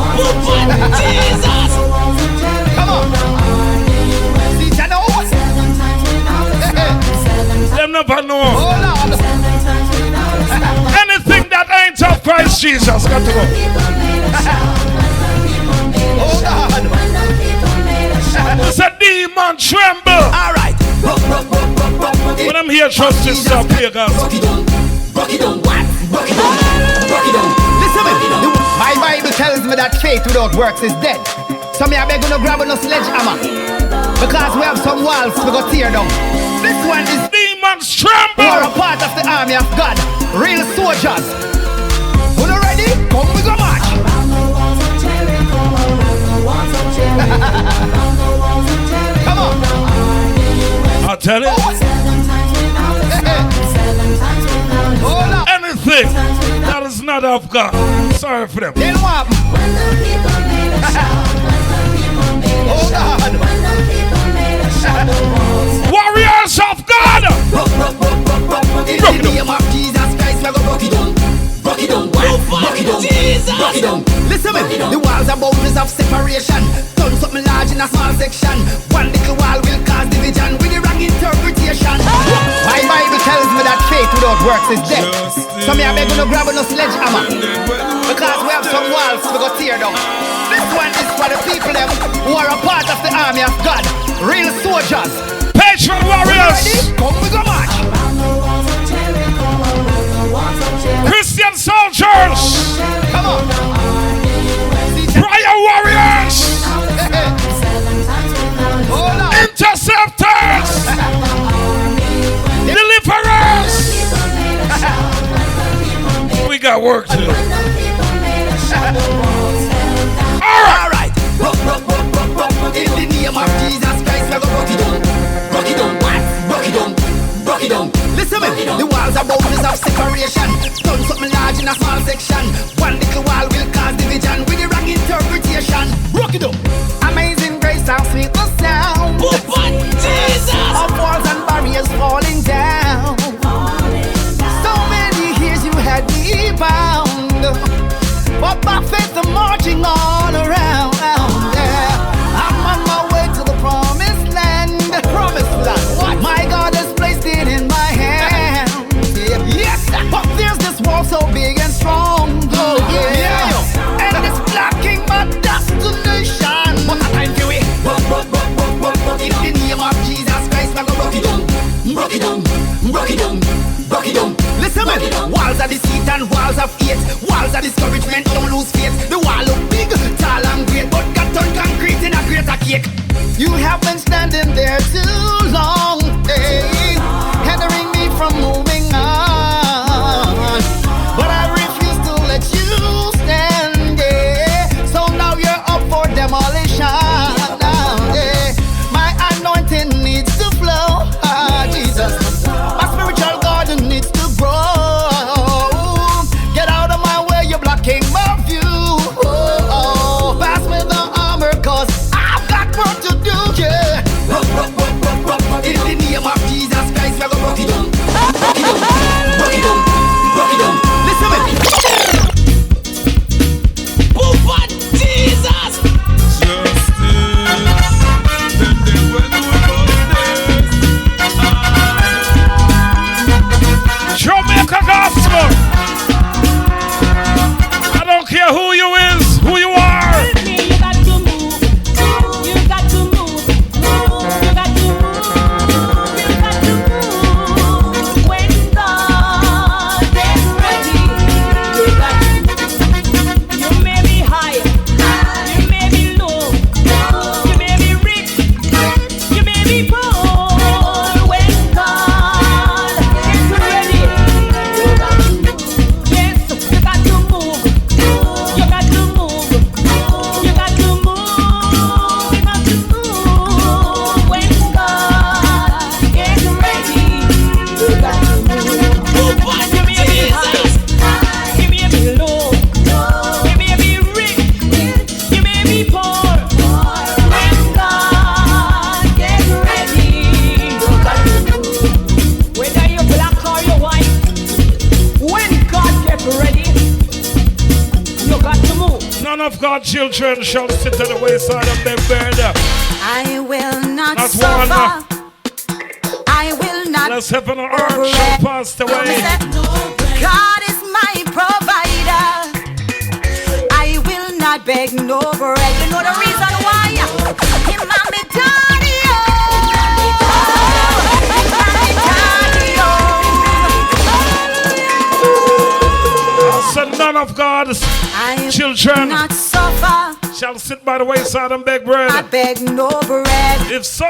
Jesus. Come on. See you know. Them never know. Oh Lord. Anything that ain't of Christ Jesus got to go. Oh God. It's a demon tremble. All right. When I'm here, trust yourself, dear God. Rock it on. What? Rock it on. Listen me. My Bible tells me that faith without works is dead. So me I beg you no grab no sledgehammer, because we have some walls we go tear down. This one is demons tremble. We are a part of the army of God, real soldiers. Who not ready? Come we go march. Come on. I'll tell you. Anything that is not of God, sorry for them. Then what? Oh God. Warriors of God. In the name of Jesus Christ, we go rock it down. Rock it down, rock it down, rock it down. Listen me, the walls are boundaries of separation. Turn something large in a small section. One little wall will cause division with the wrong interpretation. My Bible tells me that faith without works is dead. So me I beg you no grab no sledgehammer, because we have some walls we go tear down. This one is for the people them who are a part of the army of God, real soldiers. Patron warriors. Ready? Come we go march. Christian soldiers. Come on. Prayer warriors. Interceptors. Deliverers. We got work to do. All right. In the name of Jesus Christ, we go rock it down. Rock it down. Rock it down. Rock it down. Listen me, the walls are boundaries of separation. Turn something large in a small section. One little wall will cause division with the wrong interpretation. Rock it down. Amazing grace, how sweet the sound. Jesus! Of walls and barriers falling down. So many years you had me bound, but by faith I'm marching all around. I'm on my way to the promised land. Promised land. What? My God has placed it in my hand. Yes, but there's this wall so big and strong. Oh yeah, and it's blocking my destination. What a time for it? In the name of Jesus Christ, I'm gonna rock it down, rock it down, rock it down, rock it down. Listen me, walls of deceit and walls of hate, walls of discouragement, don't lose faith. The wall look big, tall and great, but got turned concrete in a greater cake. You have been standing there too long, hey, hindering me from moving on. But I refuse to let you stand, yeah. So now you're up for demolition. Yeah. My anointing needs to flow, Jesus. My spiritual garden needs to grow. Get out of my way, you're blocking my view. Pass me the armor, cause I've got work to do, yeah. In the name of Jesus Christ, we're gonna rock it down. Rock it down, rock it down, rock it down. Listen to me. Poopa Jesus! Jamaica gospel. I don't care who you is, who you are. You got to move. You got to move. You got to move. You got to move. When God is ready, you got to. You may be high, you may be low, you may be rich, you may be poor. When God is ready, you got to move. Yes, you got to move. You got to move. You got to move. You got to move. When God is ready, you got to move. You may be high, you may be low, you may be rich, you may be poor. When God gets ready, you got to move. Whether you're black or you're white, when God gets ready, you got to move. None of God's children shall sit at the wayside of their bed. I will not Not suffer. one. I will not. Unless heaven and earth shall pass away. God is my provider. I will not beg no bread. You know the reason why? Him and me daddy, I said none of God's I children will not suffer. shall sit by the wayside and beg bread. I beg no bread. If so,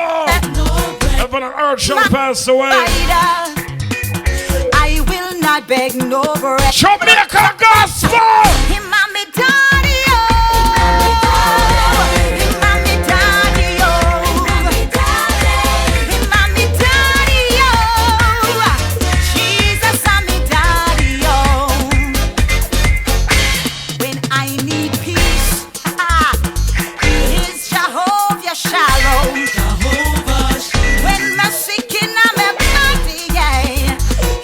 heaven and earth shall pass away. I will not beg no bread. Jamaica gospel. Him and me daddy, oh. Him and me daddy, oh. Him and me daddy, oh. Jesus and me daddy, oh. When I need peace, He is Jehovah Shalom. When I'm sick in my body, yeah,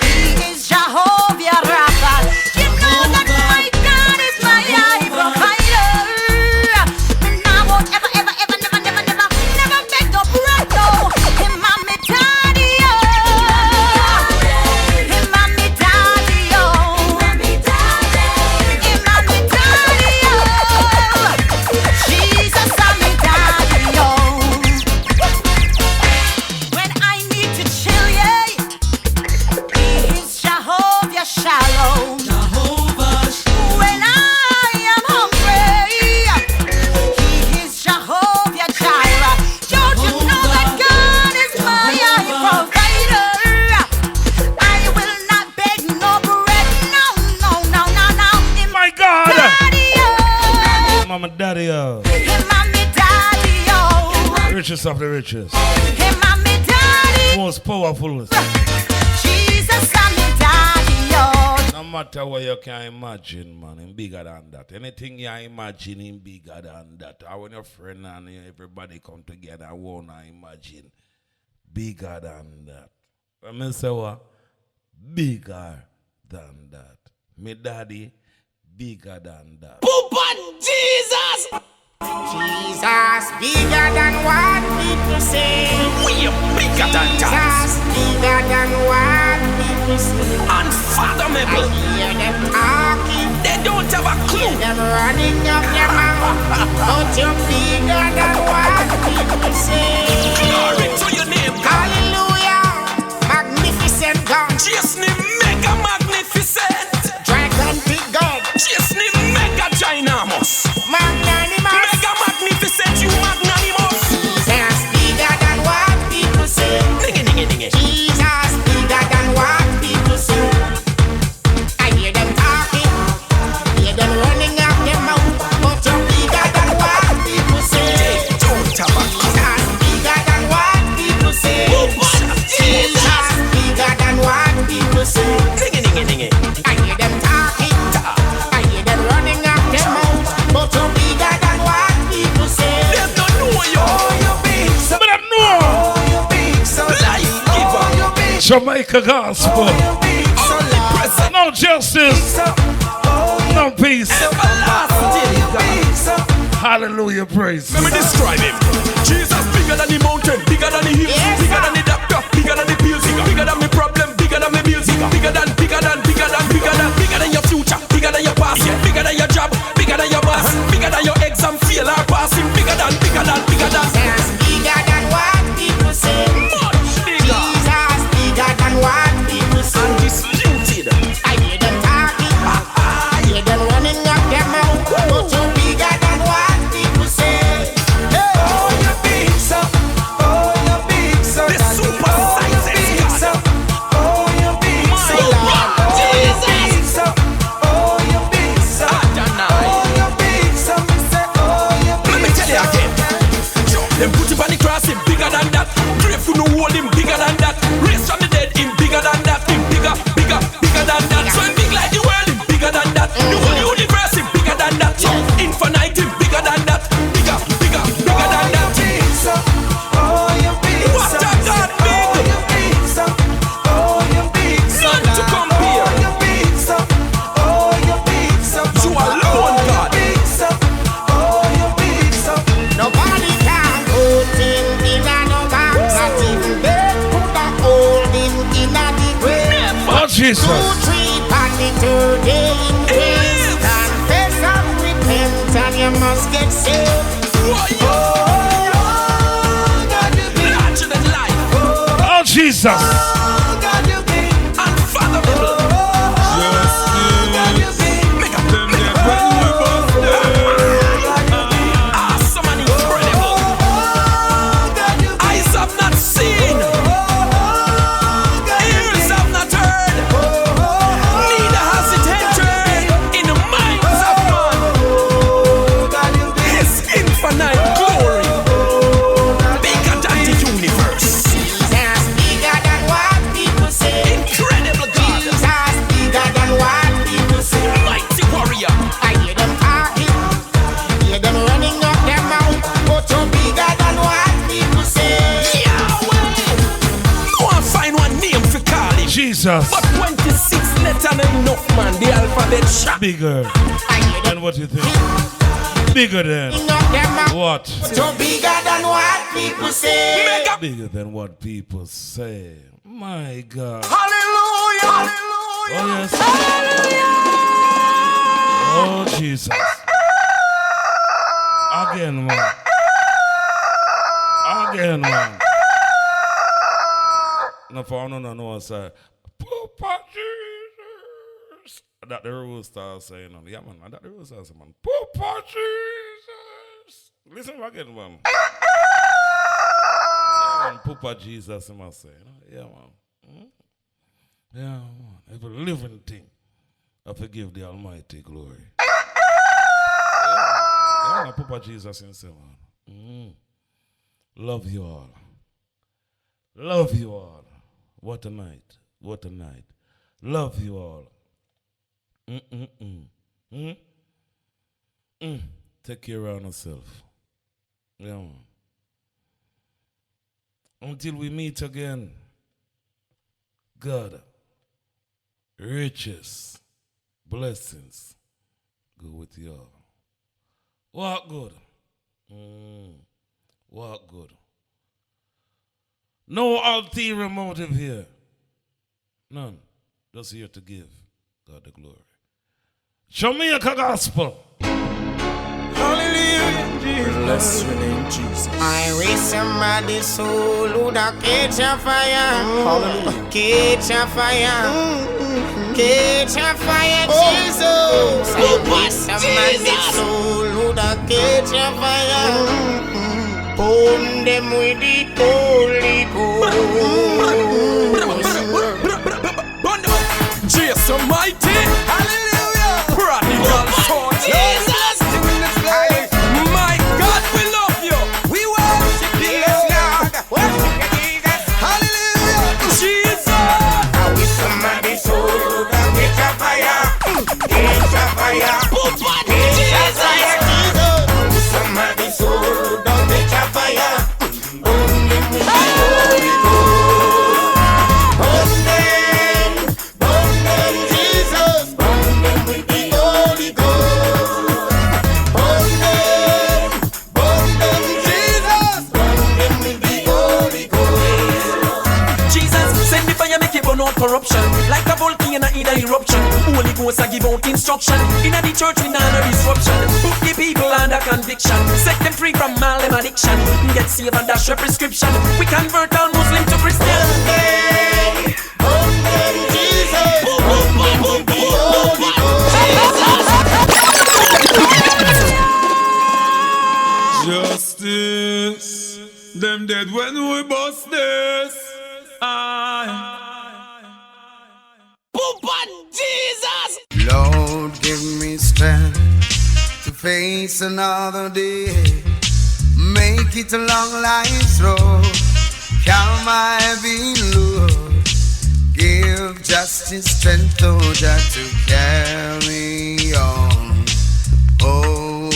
He is Jehovah Rapha. You know that my God is my provider. And I won't ever, ever, ever, never, never, never, never beg no bread, no. Him and me daddy, oh. Him and me daddy, oh. Him and me daddy, oh. Jesus and me daddy, oh. When I need to chill, yeah, He is Jehovah Shalom. When I am hungry, He is Jehovah Jireh. Don't you know that God is my provider? I will not beg no bread, no, no, no, no, no. Him My God. daddy, oh. Mama, daddy, Him and me daddy, oh. richest of the richest, Him and me daddy. most powerful. Jesus and me daddy, oh. No matter what you can imagine, man, him bigger than that. Anything you imagine, him bigger than that. Or when your friend and everybody come together, wanna imagine bigger than that. I mean, say what? Bigger than that. Me daddy, bigger than that. Jesus! Jesus bigger than what people say. We are bigger than that. Jesus bigger than what people say. Unfathomable. I hear them talking. They don't have a clue. Hear them running up their mouth. But you're bigger than what people say. Glory to your name, God. Hallelujah. Magnificent God. Just mega magnificent. Dragon big God. Just mega ginormous. Magnanimous. Mega magnificent, you magnanimous. Jesus bigger than what people say. Jesus bigger than what people say. I hear them talking, hear them running out their mouth, but you're bigger than what people say. Jesus bigger than what people say. Jesus bigger than what people say. I hear them talking, I hear them running out their mouth, but you're bigger than what people say. They don't know you. Oh, you're big, so But I know oh, you're big, so life giver. Oh, you're big, Jamaica gospel. oh, you're big, so life. No justice, no peace. Hallelujah, praise. Let me describe him. Jesus bigger than the mountain, bigger than the hills, Yes, bigger sir. than the doctor, bigger than the pills, bigger than the problem, bigger than the music, bigger than your future, bigger than your past, bigger than your job, bigger than your boss, bigger than your exam fail or passing, bigger than. Jesus bigger than what people say. Much bigger. Jesus bigger than what people say. Undisputed. I hear them talking, I hear them running up their mouth, but you're bigger than what people say. Oh, you're big, so. Oh, you're big, so. The super sizes, God. Oh, you're big, so. My Jesus. Oh, you're big, so. Adonai. Oh, you're big, so. Oh, you're big, Let me tell you again. Them put him on the cross, him bigger than that. Grave to no hold him bigger than that. Raised from the dead, him bigger than that. Him bigger than that. So him big like the world, him bigger than that. The whole universe, him bigger than that. So infinite, him bigger than that. Bigger than that. oh, you're big, What so. a God big. Oh, you're big, so. Oh, you're big, so. None to compare. Oh, you're big, so. Oh, you're big, so. You alone, God. Big, so. Oh, you're big, so. Nobody can hold him in a box. Not even they could have hold him in a the grave. Oh, Jesus. 2, 3, and the third day in grace. Confess and repent and you must get saved. God, you big. Larger than life. Oh, Jesus. God, you big. Unfathomable. God, you big. Mega Jesus. But 26 letter not enough, man. The alphabet shot. Bigger than what you think. Bigger than what? So bigger than what people say. Bigger than what people say. My God. Hallelujah. Oh, yes. Oh, Jesus. Again, man. Again, man. No, for no, sir. Poopa Jesus. That the rooster saying, yeah, man. That the rooster saying, man. Poopa Jesus. Listen again, man. Yeah, man. Poopa Jesus, he must say. Yeah, man. Yeah, man. Every living thing, I forgive the Almighty glory. Yeah, man. Poopa Jesus himself, man. Love you all. Love you all. What a night. What a night. Love you all. Take care of yourself. Yeah, man. Until we meet again, God, riches, blessings, go with you all. Walk good. Walk good. No ulterior motive here. None. Just here to give God the glory. Jamaica Gospel. Hallelujah, Jesus. Bless your name, Jesus. I wish somebody's soul would catch a fire. Hallelujah. Catch a fire. Catch a fire, Jesus. I wish somebody's soul would catch a fire. Burn them with the Holy Ghost. Jesus Almighty. Hallelujah. Prodigal son. Jesus. My God, we love you. We worship you, Lord. Worship Jesus. Hallelujah. Jesus. I wish somebody's soul would catch a fire. Catch a fire. Catch a fire, Jesus. Somebody's soul would catch a fire. Burn them with the Holy Ghost. Burn them, Jesus. Burn them with the Holy Ghost. Burn them, Jesus. Burn them with the Holy Ghost. Jesus, send the fire, make it burn out corruption. Like a volcano in a eruption. Holy Ghost, I give out instruction. In the church, we not no disruption. Put the people under conviction. Set them free from all them addiction. Get saved and dash your prescription. We convert all Muslim to Christian. Jesus. Justice. Them dead when we bust this. Jesus. Lord, give me strength to face another day. Make it a long life's road. Calm my heavy load. Give justice strength, oh Jah, to carry on. Oh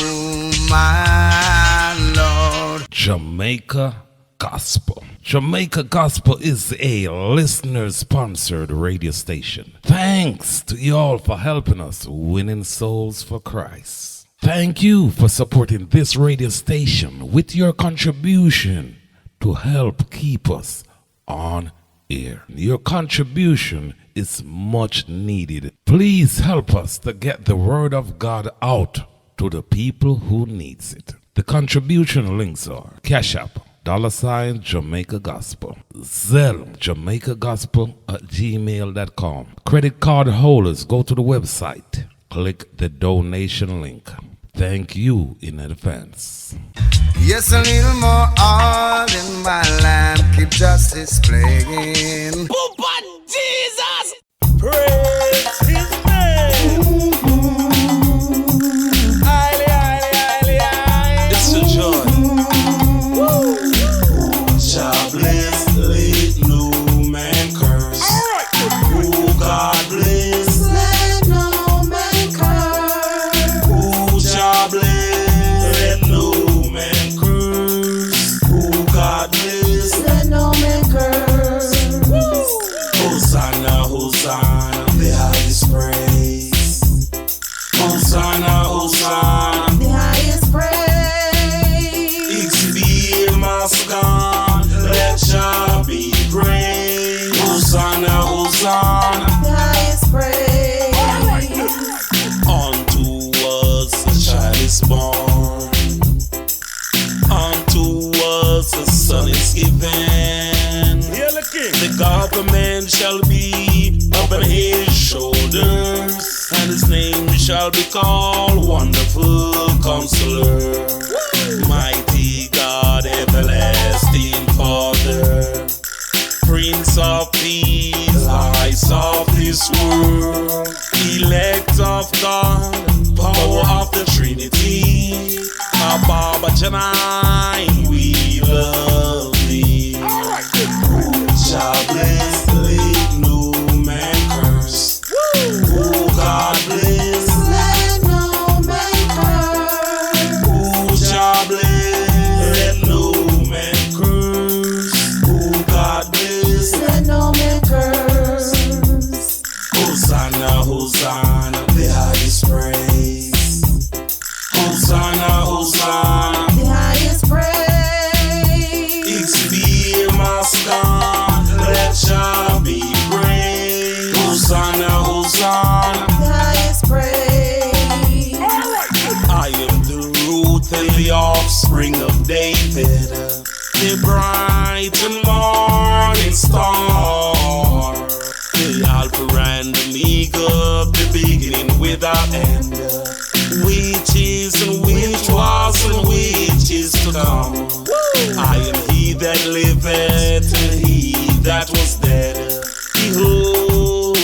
my Lord. Jamaica Gospel. Jamaica Gospel is a listener-sponsored radio station. Thanks to y'all for helping us winning souls for Christ. Thank you for supporting this radio station with your contribution to help keep us on air. Your contribution is much needed. Please help us to get the word of God out to the people who needs it. The contribution links are CashApp, $ Jamaica Gospel, Zelle, JamaicaGospel@gmail.com. Credit card holders, go to the website, click the donation link. Thank you in advance. Yes, a little more oil in my lamp. Keep justice playing. Jesus. Praise His name. This is joy. God bless, let no man curse. Oh, God bless, Let no man curse. oh, God bless, let no man curse. Oh, God bless, Let no man curse. Hosanna, Hosanna. thanksgiving. The government shall be upon his shoulders, and his name shall be called Wonderful Counselor, Mighty God, Everlasting Father, Prince of Peace, Light of this world, Elect of God, Power of the Trinity, Abba Janai, we love thee. Jah bless, let no man curse. Oh, God bless, let no man curse. Oh, Jah bless, let no man curse. Oh, God bless, let no man curse. Hosanna, Hosanna, the highest praise. Hosanna, Hosanna, the highest praise. It's be God, let Jah be praised. Hosanna, Hosanna, the highest praise. I am the root and the offspring of David, the bright and morning star, the Alpha and Omega, the beginning without end, which is and which was and which is to come. I am he that liveth and he that was dead. Behold,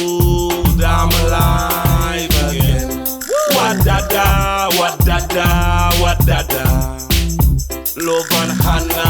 I'm alive again. What da da, what da da, what da da. Love and Hannah.